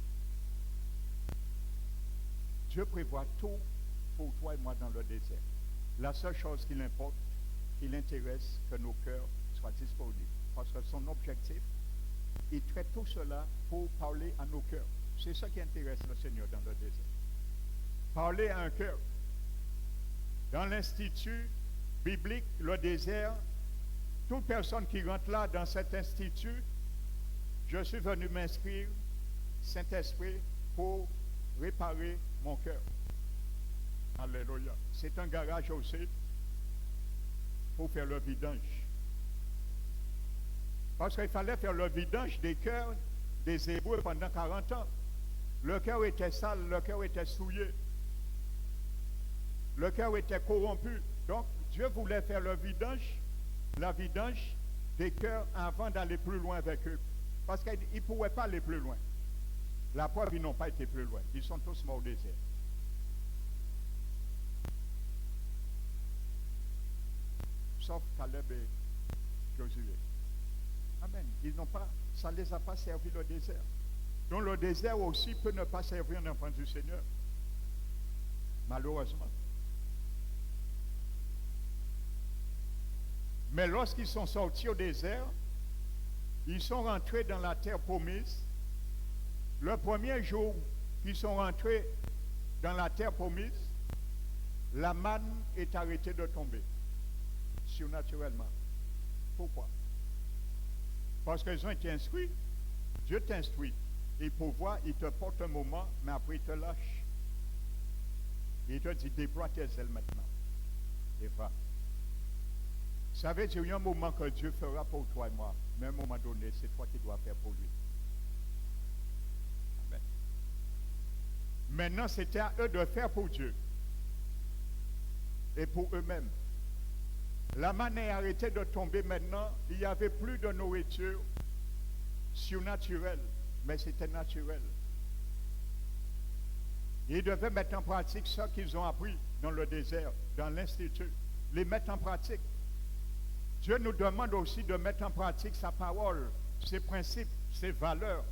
Dieu prévoit tout pour toi et moi dans le désert. La seule chose qui l'importe, qui l'intéresse, que nos cœurs soient disponibles. Parce que son objectif, il traite tout cela pour parler à nos cœurs. C'est ça qui intéresse le Seigneur dans le désert. Parler à un cœur. Dans l'institut biblique, le désert, toute personne qui rentre là dans cet institut, je suis venu m'inscrire, Saint-Esprit, pour réparer mon cœur. Alléluia. C'est un garage aussi pour faire le vidange. Parce qu'il fallait faire le vidange des cœurs des Hébreux pendant 40 ans. Le cœur était sale, le cœur était souillé. Le cœur était corrompu. Donc, Dieu voulait faire le vidange, la vidange des cœurs avant d'aller plus loin avec eux. Parce qu'ils ne pouvaient pas aller plus loin. La preuve, ils n'ont pas été plus loin. Ils sont tous morts au désert. Sauf Caleb et Josué. Amen. Ils n'ont pas, ça ne les a pas servi le désert. Donc le désert aussi peut ne pas servir un enfant du Seigneur. Malheureusement. Mais lorsqu'ils sont sortis au désert, ils sont rentrés dans la terre promise. Le premier jour qu'ils sont rentrés dans la terre promise, la manne est arrêtée de tomber, surnaturellement. Pourquoi? Parce qu'ils ont été instruits. Dieu t'instruit. Il pourvoit, il te porte un moment, mais après il te lâche. Il te dit, déploie tes ailes maintenant. Et va. Ça veut dire, il y a un moment que Dieu fera pour toi et moi. Mais à un moment donné, c'est toi qui dois faire pour lui. Amen. Maintenant, c'était à eux de faire pour Dieu. Et pour eux-mêmes. La manne est arrêtée de tomber maintenant. Il n'y avait plus de nourriture surnaturelle, mais c'était naturel. Ils devaient mettre en pratique ce qu'ils ont appris dans le désert, dans l'institut. Les mettre en pratique. Dieu nous demande aussi de mettre en pratique sa parole, ses principes, ses valeurs.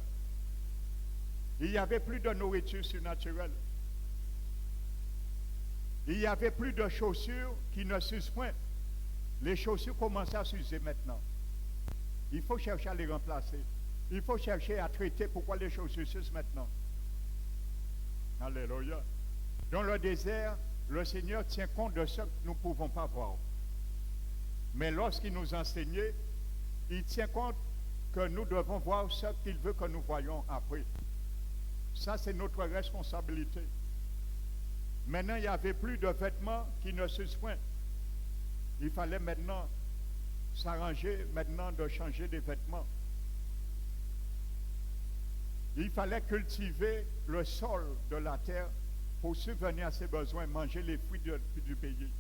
Il n'y avait plus de nourriture surnaturelle. Il n'y avait plus de chaussures qui ne s'usent point. Les chaussures commençaient à s'user maintenant. Il faut chercher à les remplacer. Il faut chercher à traiter pourquoi les chaussures s'usent maintenant. Alléluia. Dans le désert, le Seigneur tient compte de ce que nous ne pouvons pas voir. Mais lorsqu'il nous enseignait, il tient compte que nous devons voir ce qu'il veut que nous voyions après. Ça, c'est notre responsabilité. Maintenant, il n'y avait plus de vêtements qui ne s'usent point. Il fallait maintenant s'arranger, maintenant de changer des vêtements. Il fallait cultiver le sol de la terre pour subvenir à ses besoins, manger les fruits du pays.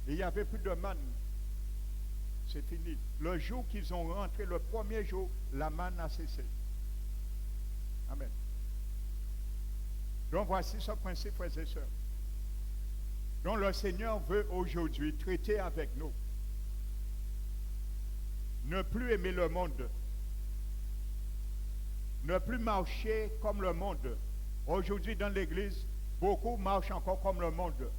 Et il n'y avait plus de manne. C'est fini. Le jour qu'ils ont rentré, le premier jour, la manne a cessé. Amen. Donc voici ce principe, frères et sœurs. Donc le Seigneur veut aujourd'hui traiter avec nous. Ne plus aimer le monde. Ne plus marcher comme le monde. Aujourd'hui dans l'église, beaucoup marchent encore comme le monde.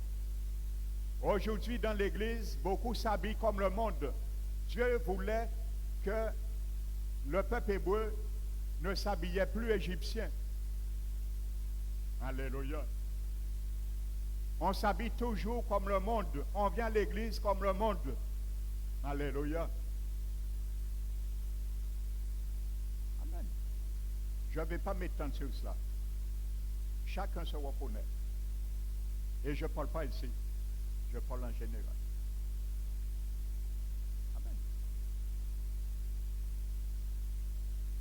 Aujourd'hui dans l'église, beaucoup s'habillent comme le monde. Dieu voulait que le peuple hébreu ne s'habillait plus égyptien. Alléluia. On s'habille toujours comme le monde. On vient à l'église comme le monde. Alléluia. Amen. Je ne vais pas m'étendre sur cela. Chacun se reconnaît. Et je ne parle pas ici. Je parle en général. Amen.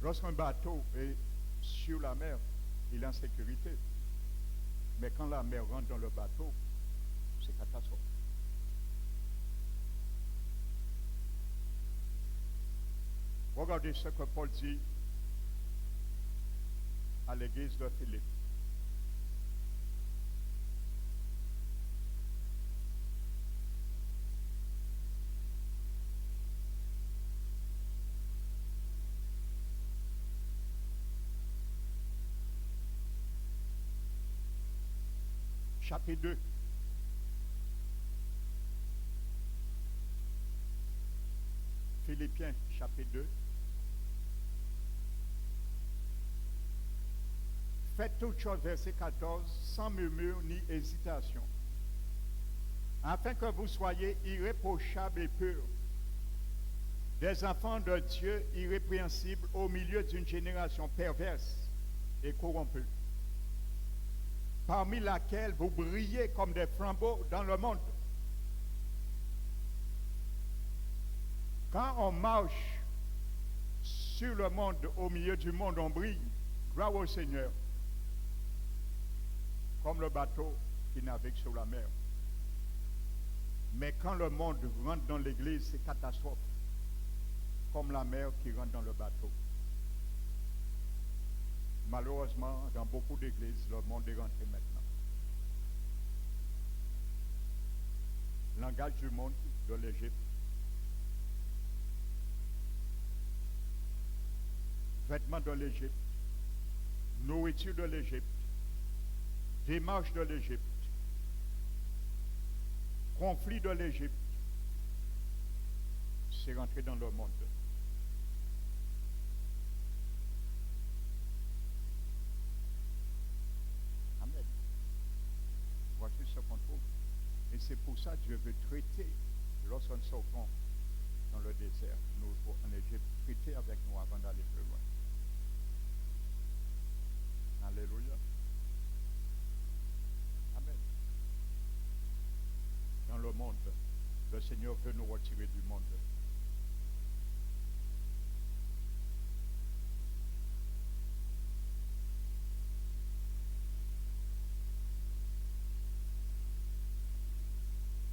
Lorsqu'un bateau est sur la mer, il est en sécurité. Mais quand la mer rentre dans le bateau, c'est catastrophe. Regardez ce que Paul dit à l'église de Philippe. chapitre 2. Philippiens, chapitre 2. Faites toutes choses, verset 14, sans murmure ni hésitation, afin que vous soyez irréprochables et purs, des enfants de Dieu irrépréhensibles au milieu d'une génération perverse et corrompue, parmi laquelle vous brillez comme des flambeaux dans le monde. Quand on marche sur le monde, au milieu du monde, on brille. Gloire au Seigneur. Comme le bateau qui navigue sur la mer. Mais quand le monde rentre dans l'église, c'est catastrophe. Comme la mer qui rentre dans le bateau. Malheureusement, dans beaucoup d'églises, le monde est rentré maintenant. Langage du monde de l'Égypte. Vêtements de l'Égypte. Nourriture de l'Égypte. Démarche de l'Égypte, conflit de l'Égypte, c'est rentré dans le monde. Amen. Voici ce qu'on trouve. Et c'est pour ça que Dieu veut traiter, lorsqu'on sort dans le désert, nous, en Égypte, traiter avec nous avant d'aller plus loin. Alléluia. Dans le monde, le Seigneur veut nous retirer du monde.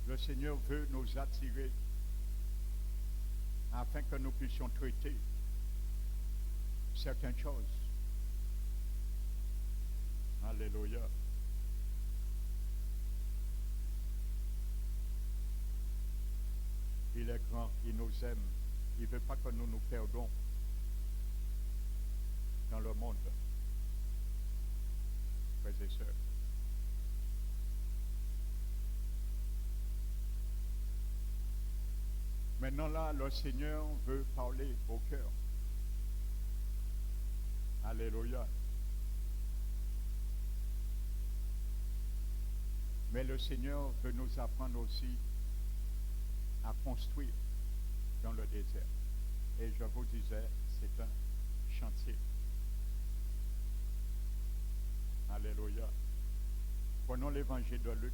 Le Seigneur veut nous attirer afin que nous puissions traiter certaines choses. Alléluia. Il est grand, il nous aime. Il ne veut pas que nous nous perdons dans le monde, frères et sœurs. Maintenant là, le Seigneur veut parler au cœur. Alléluia. Mais le Seigneur veut nous apprendre aussi à construire dans le désert. Et je vous disais, c'est un chantier. Alléluia. Prenons l'évangile de Luc.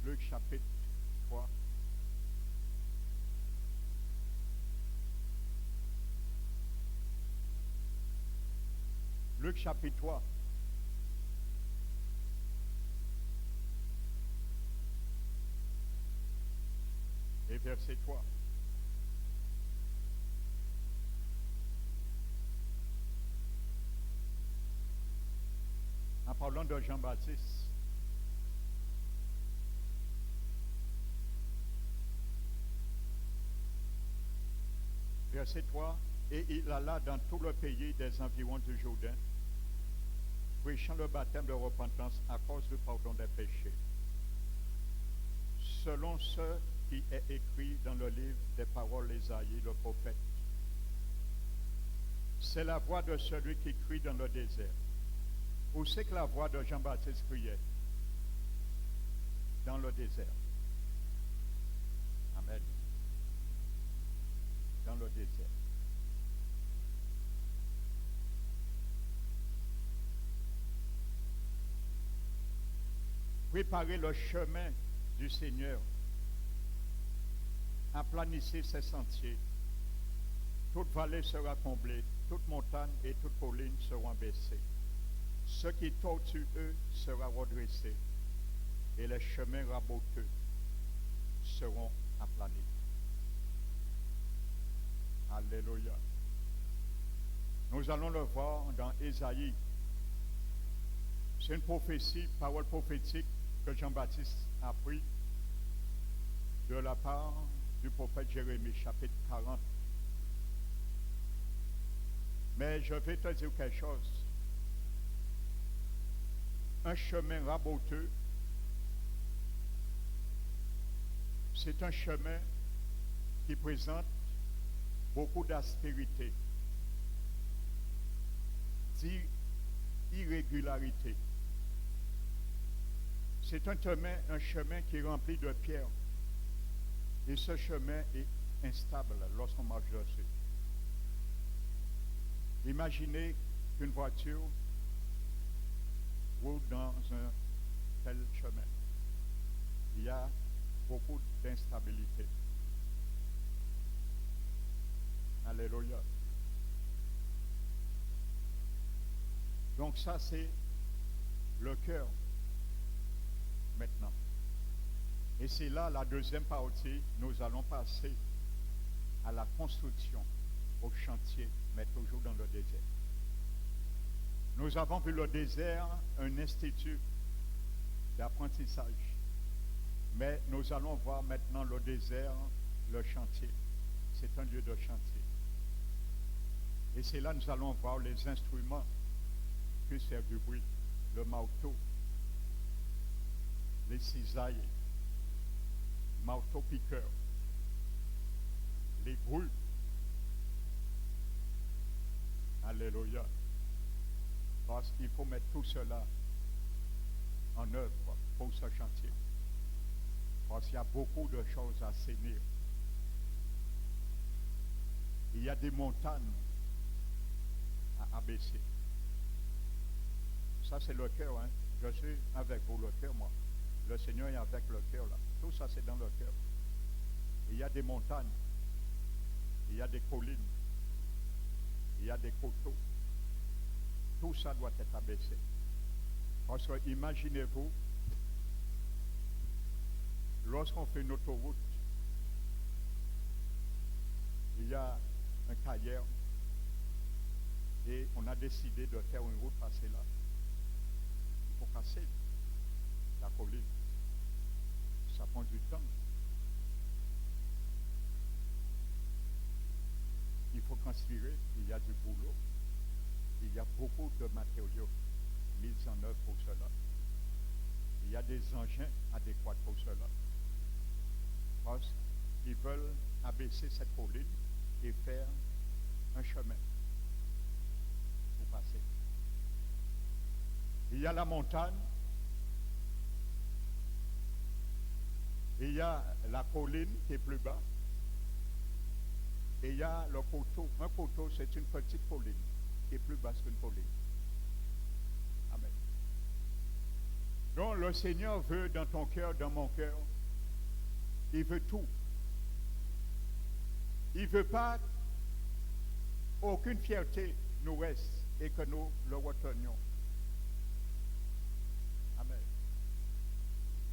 Luc chapitre 3. Luc chapitre 3. Et verset 3. En parlant de Jean-Baptiste, verset 3, et il alla dans tout le pays des environs du Jourdain, prêchant le baptême de repentance à cause du pardon des péchés, selon ce qui est écrit dans le livre des paroles d'Ésaïe, le prophète. C'est la voix de celui qui crie dans le désert. Où c'est que la voix de Jean-Baptiste criait? Dans le désert. Amen. Dans le désert. Préparez le chemin du Seigneur. Aplanissez ses sentiers. Toute vallée sera comblée, toute montagne et toute colline seront baissées. Ce qui est tortueux sera redressé, et les chemins raboteux seront aplanés. Alléluia. Nous allons le voir dans Ésaïe C'est une prophétie, parole prophétique que Jean-Baptiste a pris de la part du prophète Jérémie, chapitre 40. Mais je vais te dire quelque chose. Un chemin raboteux, c'est un chemin qui présente beaucoup d'aspérité, d'irrégularité. C'est un chemin qui est rempli de pierres. Et ce chemin est instable lorsqu'on marche dessus. Imaginez qu'une voiture roule dans un tel chemin. Il y a beaucoup d'instabilité. Alléluia. Donc ça, c'est le cœur maintenant. Et c'est là la deuxième partie. Nous allons passer à la construction, au chantier, mais toujours dans le désert. Nous avons vu le désert, un institut d'apprentissage. Mais nous allons voir maintenant le désert, le chantier. C'est un lieu de chantier. Et c'est là que nous allons voir les instruments qui servent du bruit, le marteau, les cisailles, marteau-piqueur, les grues. Alléluia. Parce qu'il faut mettre tout cela en œuvre pour ce chantier. Parce qu'il y a beaucoup de choses à assainir. Il y a des montagnes à abaisser. Ça, c'est le cœur. Hein? Je suis avec vous, le cœur, moi. Le Seigneur est avec le cœur, là. Tout ça, c'est dans le cœur. Il y a des montagnes. Il y a des collines. Il y a des coteaux. Tout ça doit être abaissé. Parce que, imaginez-vous, lorsqu'on fait une autoroute, il y a un carrière et on a décidé de faire une route passer là. Il faut casser la colline. Ça prend du temps. Il faut transpirer, il y a du boulot. Il y a beaucoup de matériaux mis en œuvre pour cela. Il y a des engins adéquats pour cela. Parce qu'ils veulent abaisser cette colline et faire un chemin pour passer. Il y a la montagne, il y a la colline qui est plus bas, et il y a le coteau. Un coteau, c'est une petite colline qui est plus basse qu'une colline. Amen. Donc le Seigneur veut dans ton cœur, dans mon cœur, il veut tout. Il ne veut pas qu'aucune fierté nous reste et que nous le retenions. Amen.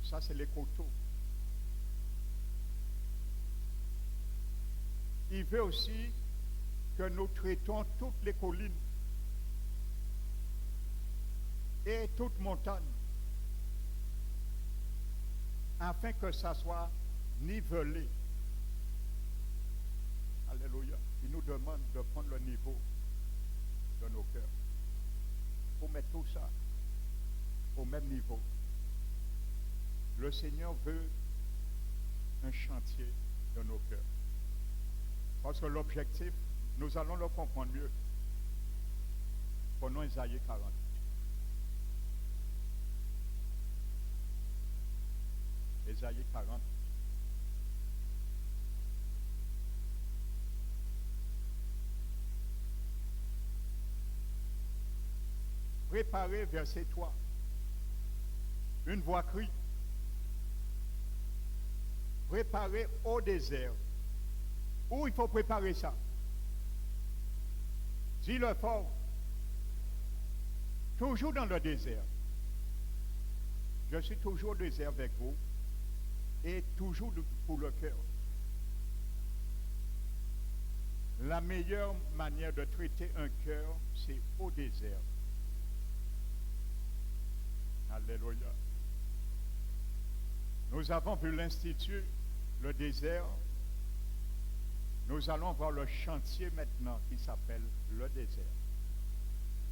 Ça, c'est les coteaux. Il veut aussi que nous traitons toutes les collines et toutes montagnes afin que ça soit nivelé. Alléluia. Il nous demande de prendre le niveau de nos cœurs pour mettre tout ça au même niveau. Le Seigneur veut un chantier de nos cœurs. Parce que l'objectif, nous allons le comprendre mieux. Prenons Isaïe 40. Isaïe 40. Préparez, verset 3. Une voix crie. Préparez au désert. Où il faut préparer ça? Dis-le fort. Toujours dans le désert. Je suis toujours au désert avec vous et toujours pour le cœur. La meilleure manière de traiter un cœur, c'est au désert. Alléluia. Nous avons vu l'Institut, le désert. Nous allons voir le chantier maintenant qui s'appelle le désert.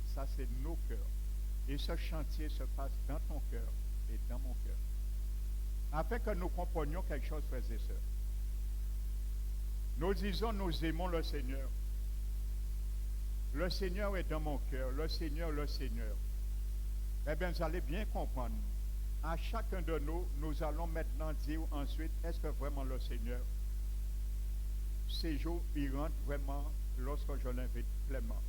Ça, c'est nos cœurs. Et ce chantier se passe dans ton cœur et dans mon cœur. Afin que nous comprenions quelque chose, frères et sœurs. Nous disons, nous aimons le Seigneur. Le Seigneur est dans mon cœur. Le Seigneur, le Seigneur. Eh bien, vous allez bien comprendre. À chacun de nous, nous allons maintenant dire ensuite, est-ce que vraiment le Seigneur séjourne, il rentre vraiment lorsque je l'invite pleinement.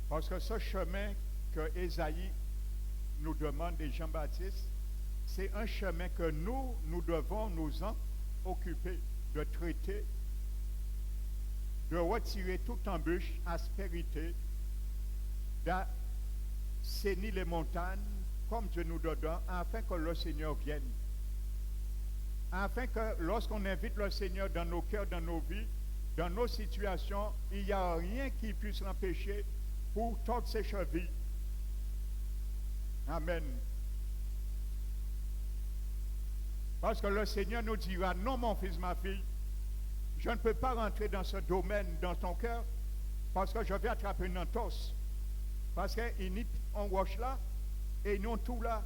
Parce que ce chemin que Ésaïe nous demande et Jean-Baptiste, c'est un chemin que nous devons nous en occuper, de traiter, de retirer toute embûche, aspérité, d'assainir les montagnes comme Dieu nous donne, afin que le Seigneur vienne. Afin que lorsqu'on invite le Seigneur dans nos cœurs, dans nos vies, dans nos situations, il n'y a rien qui puisse l'empêcher pour toutes ses chevilles. Amen. Parce que le Seigneur nous dira, non mon fils, ma fille, je ne peux pas rentrer dans ce domaine, dans ton cœur, parce que je vais attraper une entorse. Parce qu'il n'y a on roche là, et ils n'ont tout là.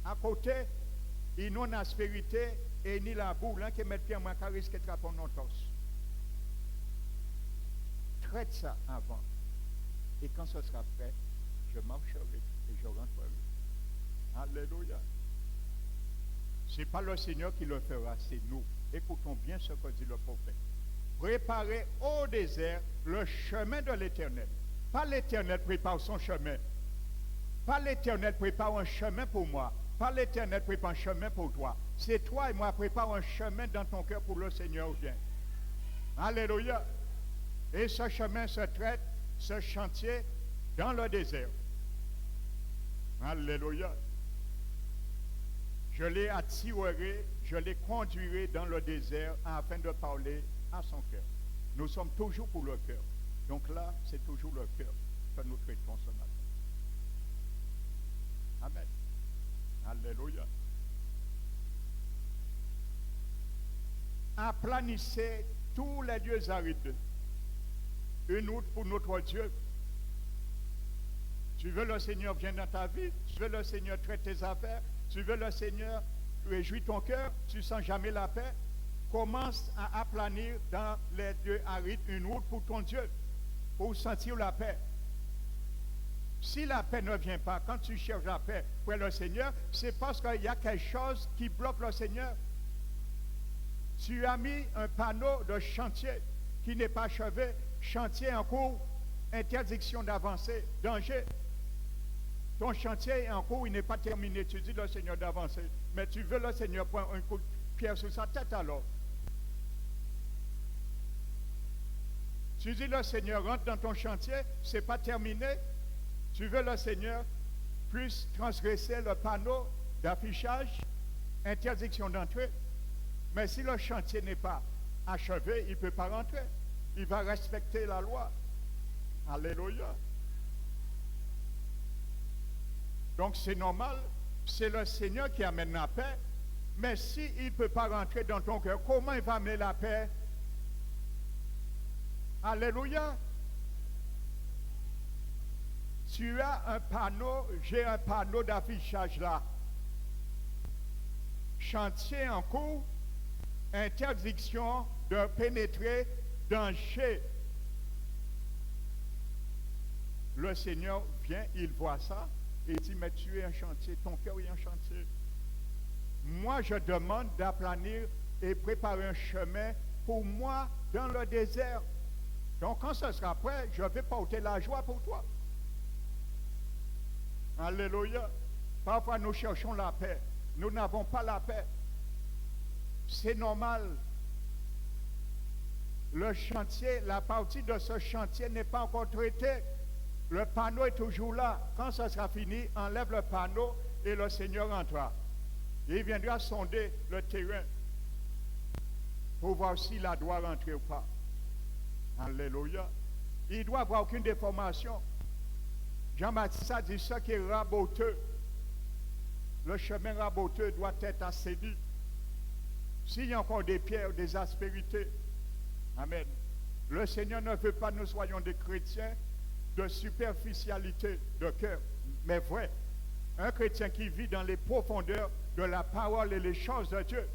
À côté, ils n'ont l'aspérité, et ni la boule, qui met bien moins qu'à risquer de attraper une entorse. Traite ça avant. Et quand ce sera prêt, je marcherai et je rentrerai. Alléluia. Ce n'est pas le Seigneur qui le fera, c'est nous. Écoutons bien ce que dit le prophète. Préparez au désert le chemin de l'Éternel. Pas l'Éternel prépare son chemin. Pas l'Éternel prépare un chemin pour moi. Pas l'Éternel prépare un chemin pour toi. C'est toi et moi prépare un chemin dans ton cœur pour le Seigneur vient. Alléluia. Et ce chemin se traite, ce chantier, dans le désert. Alléluia. Je l'ai attiré, je l'ai conduirai dans le désert afin de parler à son cœur. Nous sommes toujours pour le cœur. Donc là, c'est toujours le cœur que nous traitons ce matin. Amen. Alléluia. Aplanissez tous les lieux arides. Une route pour notre Dieu. Tu veux le Seigneur vienne dans ta vie, tu veux le Seigneur traite tes affaires, tu veux le Seigneur réjouir ton cœur, tu ne sens jamais la paix. Commence à aplanir dans les lieux arides une route pour ton Dieu, pour sentir la paix. Si la paix ne vient pas, quand tu cherches la paix pour le Seigneur, c'est parce qu'il y a quelque chose qui bloque le Seigneur. Tu as mis un panneau de chantier qui n'est pas achevé, chantier en cours, interdiction d'avancer, danger. Ton chantier est en cours, il n'est pas terminé. Tu dis le Seigneur d'avancer, mais tu veux le Seigneur prendre un coup de pierre sur sa tête alors. Tu dis le Seigneur rentre dans ton chantier, ce n'est pas terminé. Tu veux le Seigneur puisse transgresser le panneau d'affichage, interdiction d'entrée. Mais si le chantier n'est pas achevé, il ne peut pas rentrer. Il va respecter la loi. Alléluia. Donc c'est normal, c'est le Seigneur qui amène la paix. Mais s'il ne peut pas rentrer dans ton cœur, comment il va amener la paix? Alléluia. Tu as un panneau, j'ai un panneau d'affichage là. Chantier en cours, interdiction de pénétrer, danger. Le Seigneur vient, il voit ça, et dit, mais tu es un chantier, ton cœur est un chantier. Moi, je demande d'aplanir et préparer un chemin pour moi dans le désert. Donc, quand ce sera prêt, je vais porter la joie pour toi. Alléluia. Parfois, nous cherchons la paix. Nous n'avons pas la paix. C'est normal. Le chantier, la partie de ce chantier n'est pas encore traitée. Le panneau est toujours là. Quand ça sera fini, enlève le panneau et le Seigneur entrera. Il viendra sonder le terrain pour voir s'il doit rentrer ou pas. Alléluia. Il ne doit avoir aucune déformation. Jean-Baptiste a dit ce qui est raboteux, le chemin raboteux doit être assaini. S'il y a encore des pierres, des aspérités, amen. Le Seigneur ne veut pas que nous soyons des chrétiens de superficialité de cœur, mais vrai. Un chrétien qui vit dans les profondeurs de la parole et les choses de Dieu.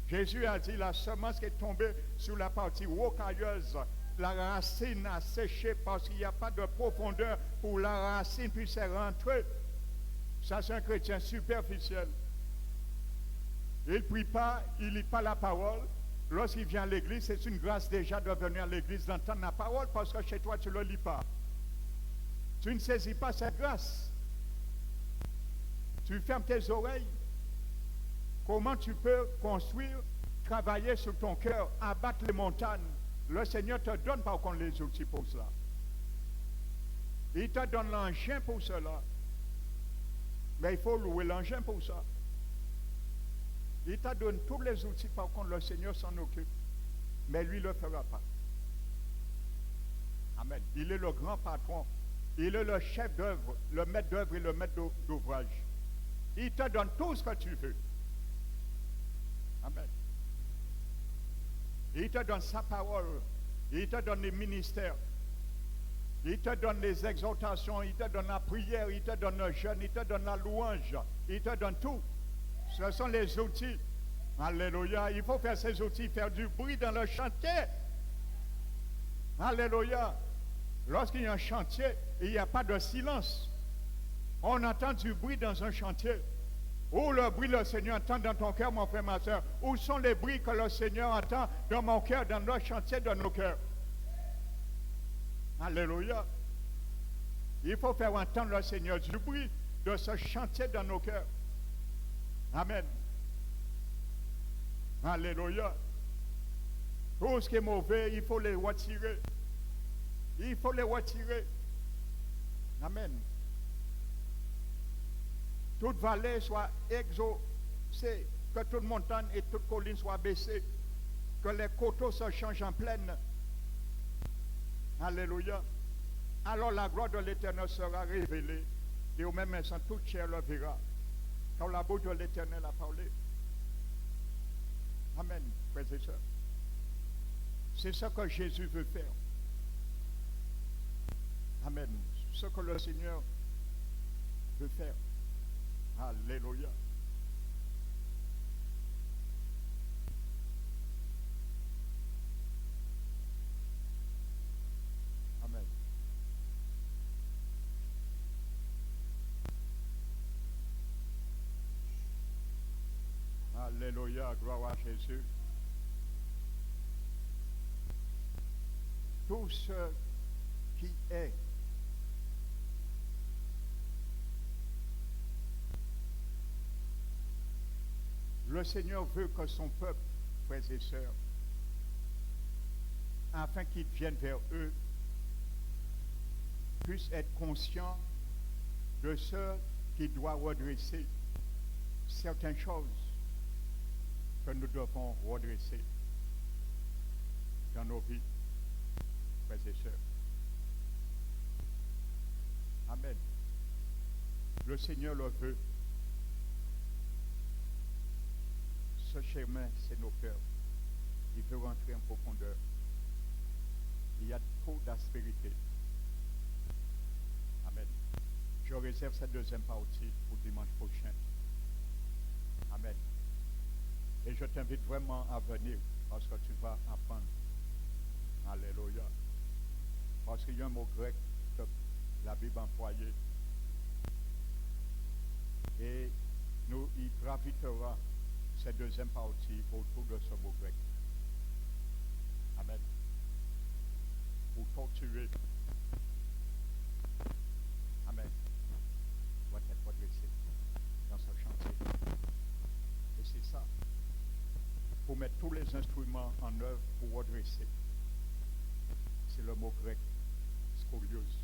Jésus a dit, la semence qui est tombée sur la partie rocailleuse, la racine a séché parce qu'il n'y a pas de profondeur pour la racine puisse rentrer. Ça, c'est un chrétien superficiel. Il ne prie pas, il ne lit pas la parole. Lorsqu'il vient à l'église, c'est une grâce déjà de venir à l'église, d'entendre la parole, parce que chez toi, tu ne le lis pas. Tu ne saisis pas cette grâce. Tu fermes tes oreilles. Comment tu peux construire, travailler sur ton cœur, abattre les montagnes? Le Seigneur te donne par contre les outils pour cela. Il te donne l'engin pour cela. Mais il faut louer l'engin pour ça. Il te donne tous les outils, par contre le Seigneur s'en occupe. Mais lui ne le fera pas. Amen. Il est le grand patron. Il est le chef d'œuvre, le maître d'œuvre et le maître d'ouvrage. Il te donne tout ce que tu veux. Amen. Il te donne sa parole. Il te donne les ministères. Il te donne les exhortations. Il te donne la prière. Il te donne le jeûne. Il te donne la louange. Il te donne tout. Ce sont les outils. Alléluia. Il faut faire ces outils, faire du bruit dans le chantier. Alléluia. Lorsqu'il y a un chantier, il n'y a pas de silence. On entend du bruit dans un chantier. Où le bruit le Seigneur entend dans ton cœur, mon frère, ma soeur? Où sont les bruits que le Seigneur entend dans mon cœur, dans le chantier de nos cœurs? Alléluia. Il faut faire entendre le Seigneur du bruit de ce chantier dans nos cœurs. Amen. Alléluia. Tout ce qui est mauvais, il faut les retirer. Il faut les retirer. Amen. Toute vallée soit exaucée, que toute montagne et toute colline soient baissées, que les coteaux se changent en plaine. Alléluia. Alors la gloire de l'Éternel sera révélée, et au même instant, toute chair le verra, car la bouche de l'Éternel a parlé. Amen, frères et sœurs. C'est ce que Jésus veut faire. Amen. Ce que le Seigneur veut faire. Alléluia. Amen. Alléluia, gloire à Jésus. Tout ce qui est le Seigneur veut que son peuple, frères et sœurs, afin qu'il vienne vers eux, puisse être conscient de ce qui doit redresser certaines choses que nous devons redresser dans nos vies, frères et sœurs. Amen. Le Seigneur le veut. Ce chemin, c'est nos cœurs. Il veut rentrer en profondeur. Il y a trop d'aspérité. Amen. Je réserve cette deuxième partie pour dimanche prochain. Amen. Et je t'invite vraiment à venir parce que tu vas apprendre. Alléluia. Parce qu'il y a un mot grec que la Bible employait. Et il gravitera cette deuxième partie autour de ce mot grec. Amen. Pour torturer. Amen. Doit être redressé dans ce chantier. Et c'est ça. Pour mettre tous les instruments en œuvre pour redresser. C'est le mot grec scoliose.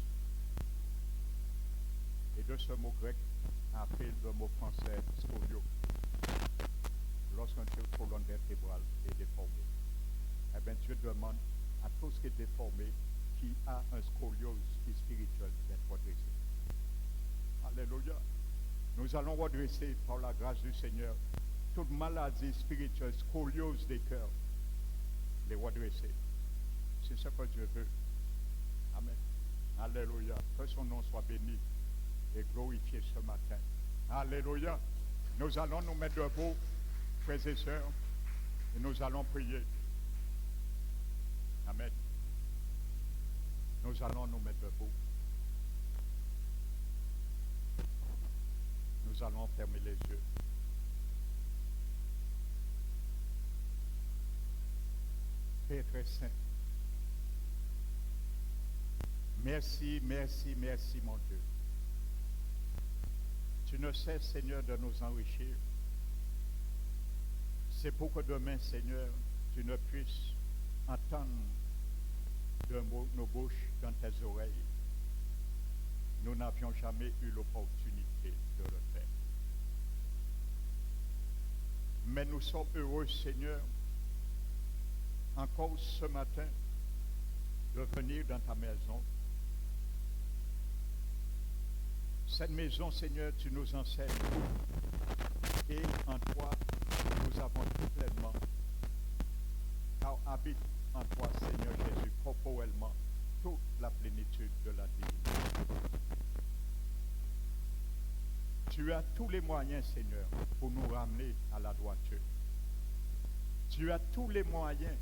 Et de ce mot grec, appelle le mot français scolio. Lorsqu'un colonne vertébrale est déformé, eh bien Dieu demande à tout ce qui est déformé qui a un scoliose spirituel d'être redressé. Alléluia. Nous allons redresser par la grâce du Seigneur toute maladie spirituelle, scoliose des cœurs, les redresser. C'est ce que Dieu veut. Amen. Alléluia. Que son nom soit béni et glorifié ce matin. Alléluia. Nous allons nous mettre debout, frères et sœurs, et nous allons prier. Amen. Nous allons nous mettre debout. Nous allons fermer les yeux. Père très saint, merci, merci, merci mon Dieu. Tu ne cesses, Seigneur, de nous enrichir. C'est pour que demain, Seigneur, tu ne puisses entendre de nos bouches dans tes oreilles. Nous n'avions jamais eu l'opportunité de le faire. Mais nous sommes heureux, Seigneur, encore ce matin, de venir dans ta maison. Cette maison, Seigneur, tu nous enseignes tout. Et en toi, nous avons tout pleinement. Car habite en toi, Seigneur Jésus, corporellement, toute la plénitude de la divinité. Tu as tous les moyens, Seigneur, pour nous ramener à la droiture. Tu as tous les moyens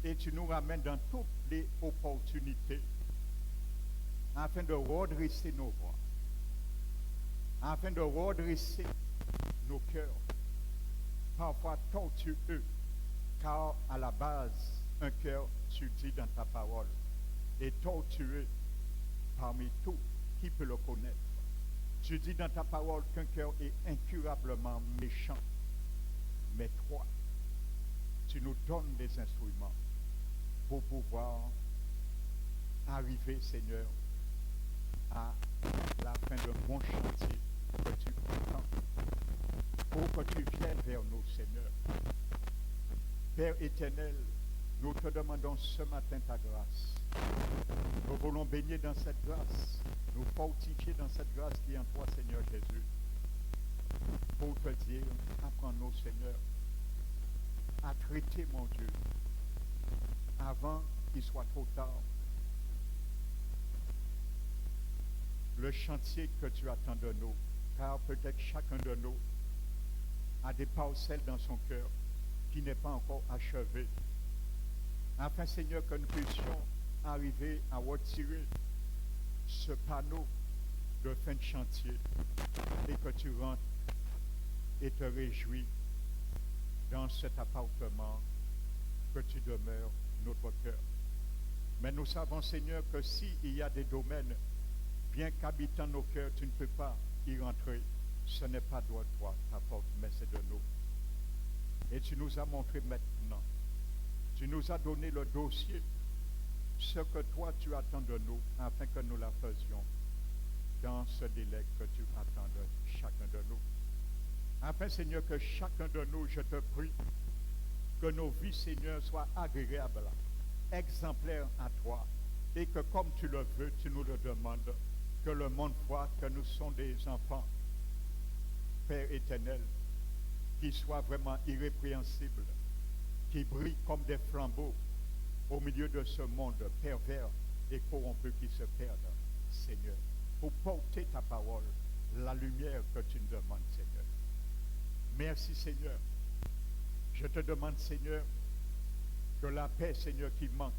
et tu nous ramènes dans toutes les opportunités afin de redresser nos voies, afin de redresser nos cœurs, parfois tortueux, car à la base, un cœur, tu dis dans ta parole, est tortueux parmi tous qui peut le connaître. Tu dis dans ta parole qu'un cœur est incurablement méchant, mais toi, tu nous donnes des instruments pour pouvoir arriver, Seigneur, à la fin d'un bon chantier que tu attends, pour que tu viennes vers nous, Seigneur. Père éternel, nous te demandons ce matin ta grâce. Nous voulons baigner dans cette grâce, nous fortifier dans cette grâce qui est en toi, Seigneur Jésus, pour te dire, apprends-nous, Seigneur, à traiter, mon Dieu, avant qu'il soit trop tard, le chantier que tu attends de nous, car peut-être chacun de nous a des parcelles dans son cœur qui n'est pas encore achevé, afin, Seigneur, que nous puissions arriver à retirer ce panneau de fin de chantier et que tu rentres et te réjouis dans cet appartement que tu demeures notre cœur. Mais nous savons, Seigneur, que s'il y a des domaines, bien qu'habitant nos cœurs, tu ne peux pas y rentrer, ce n'est pas de toi ta porte, mais c'est de nous. Et tu nous as montré maintenant, tu nous as donné le dossier, ce que toi tu attends de nous, afin que nous la faisions dans ce délai que tu attends de chacun de nous. Afin, Seigneur, que chacun de nous, je te prie, que nos vies, Seigneur, soient agréables, exemplaires à toi, et que comme tu le veux, tu nous le demandes, que le monde voit que nous sommes des enfants, Père éternel, qui soient vraiment irrépréhensibles, qui brillent comme des flambeaux au milieu de ce monde pervers et corrompu qui se perdent, Seigneur, pour porter ta parole, la lumière que tu nous demandes, Seigneur. Merci, Seigneur. Je te demande, Seigneur, que la paix, Seigneur, qui manque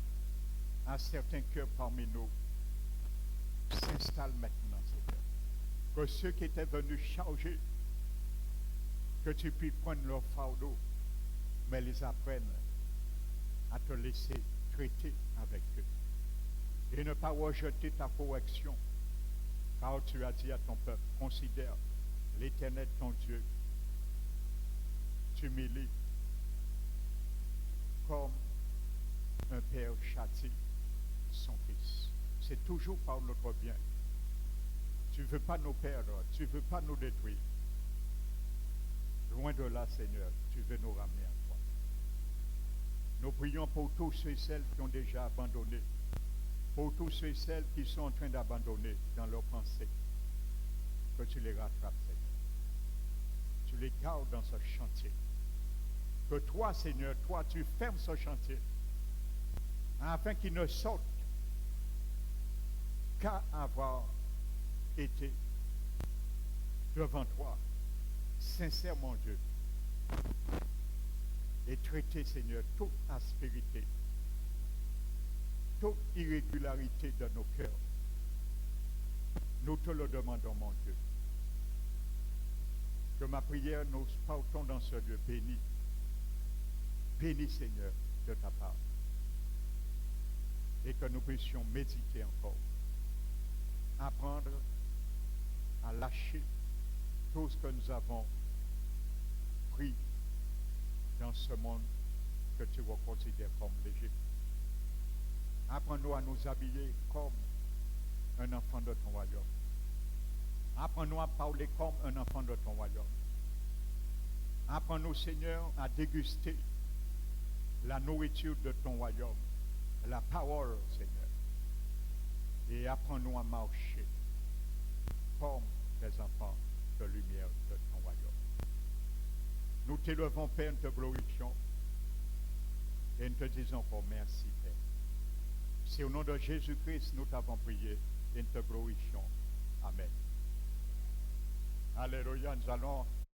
à certains cœurs parmi nous, s'installe maintenant, Seigneur. Que ceux qui étaient venus charger, que tu puisses prendre leur fardeau, mais les apprennent à te laisser traiter avec eux. Et ne pas rejeter ta correction, car tu as dit à ton peuple, considère l'Éternel ton Dieu, t'humilie comme un père châtie son fils. C'est toujours par notre bien. Tu ne veux pas nous perdre, tu ne veux pas nous détruire. Loin de là, Seigneur, tu veux nous ramener à toi. Nous prions pour tous ceux et celles qui ont déjà abandonné, pour tous ceux et celles qui sont en train d'abandonner dans leurs pensées, que tu les rattrapes, Seigneur. Tu les gardes dans ce chantier. Que toi, Seigneur, toi, tu fermes ce chantier, afin qu'ils ne sortent qu'à avoir été devant toi, sincère, mon Dieu, et traiter, Seigneur, toute aspérité, toute irrégularité de nos cœurs. Nous te le demandons, mon Dieu. Que ma prière, nous partons dans ce lieu béni. Béni, Seigneur, de ta part. Et que nous puissions méditer encore. Apprendre à lâcher tout ce que nous avons pris dans ce monde que tu considères comme léger. Apprends-nous à nous habiller comme un enfant de ton royaume. Apprends-nous à parler comme un enfant de ton royaume. Apprends-nous, Seigneur, à déguster la nourriture de ton royaume, la parole, Seigneur. Et apprends-nous à marcher comme des enfants de lumière de ton royaume. Nous t'élevons, Père, nous te glorifions et nous te disons encore merci, Père. C'est au nom de Jésus-Christ nous t'avons prié et nous te glorifions. Amen. Alléluia, nous allons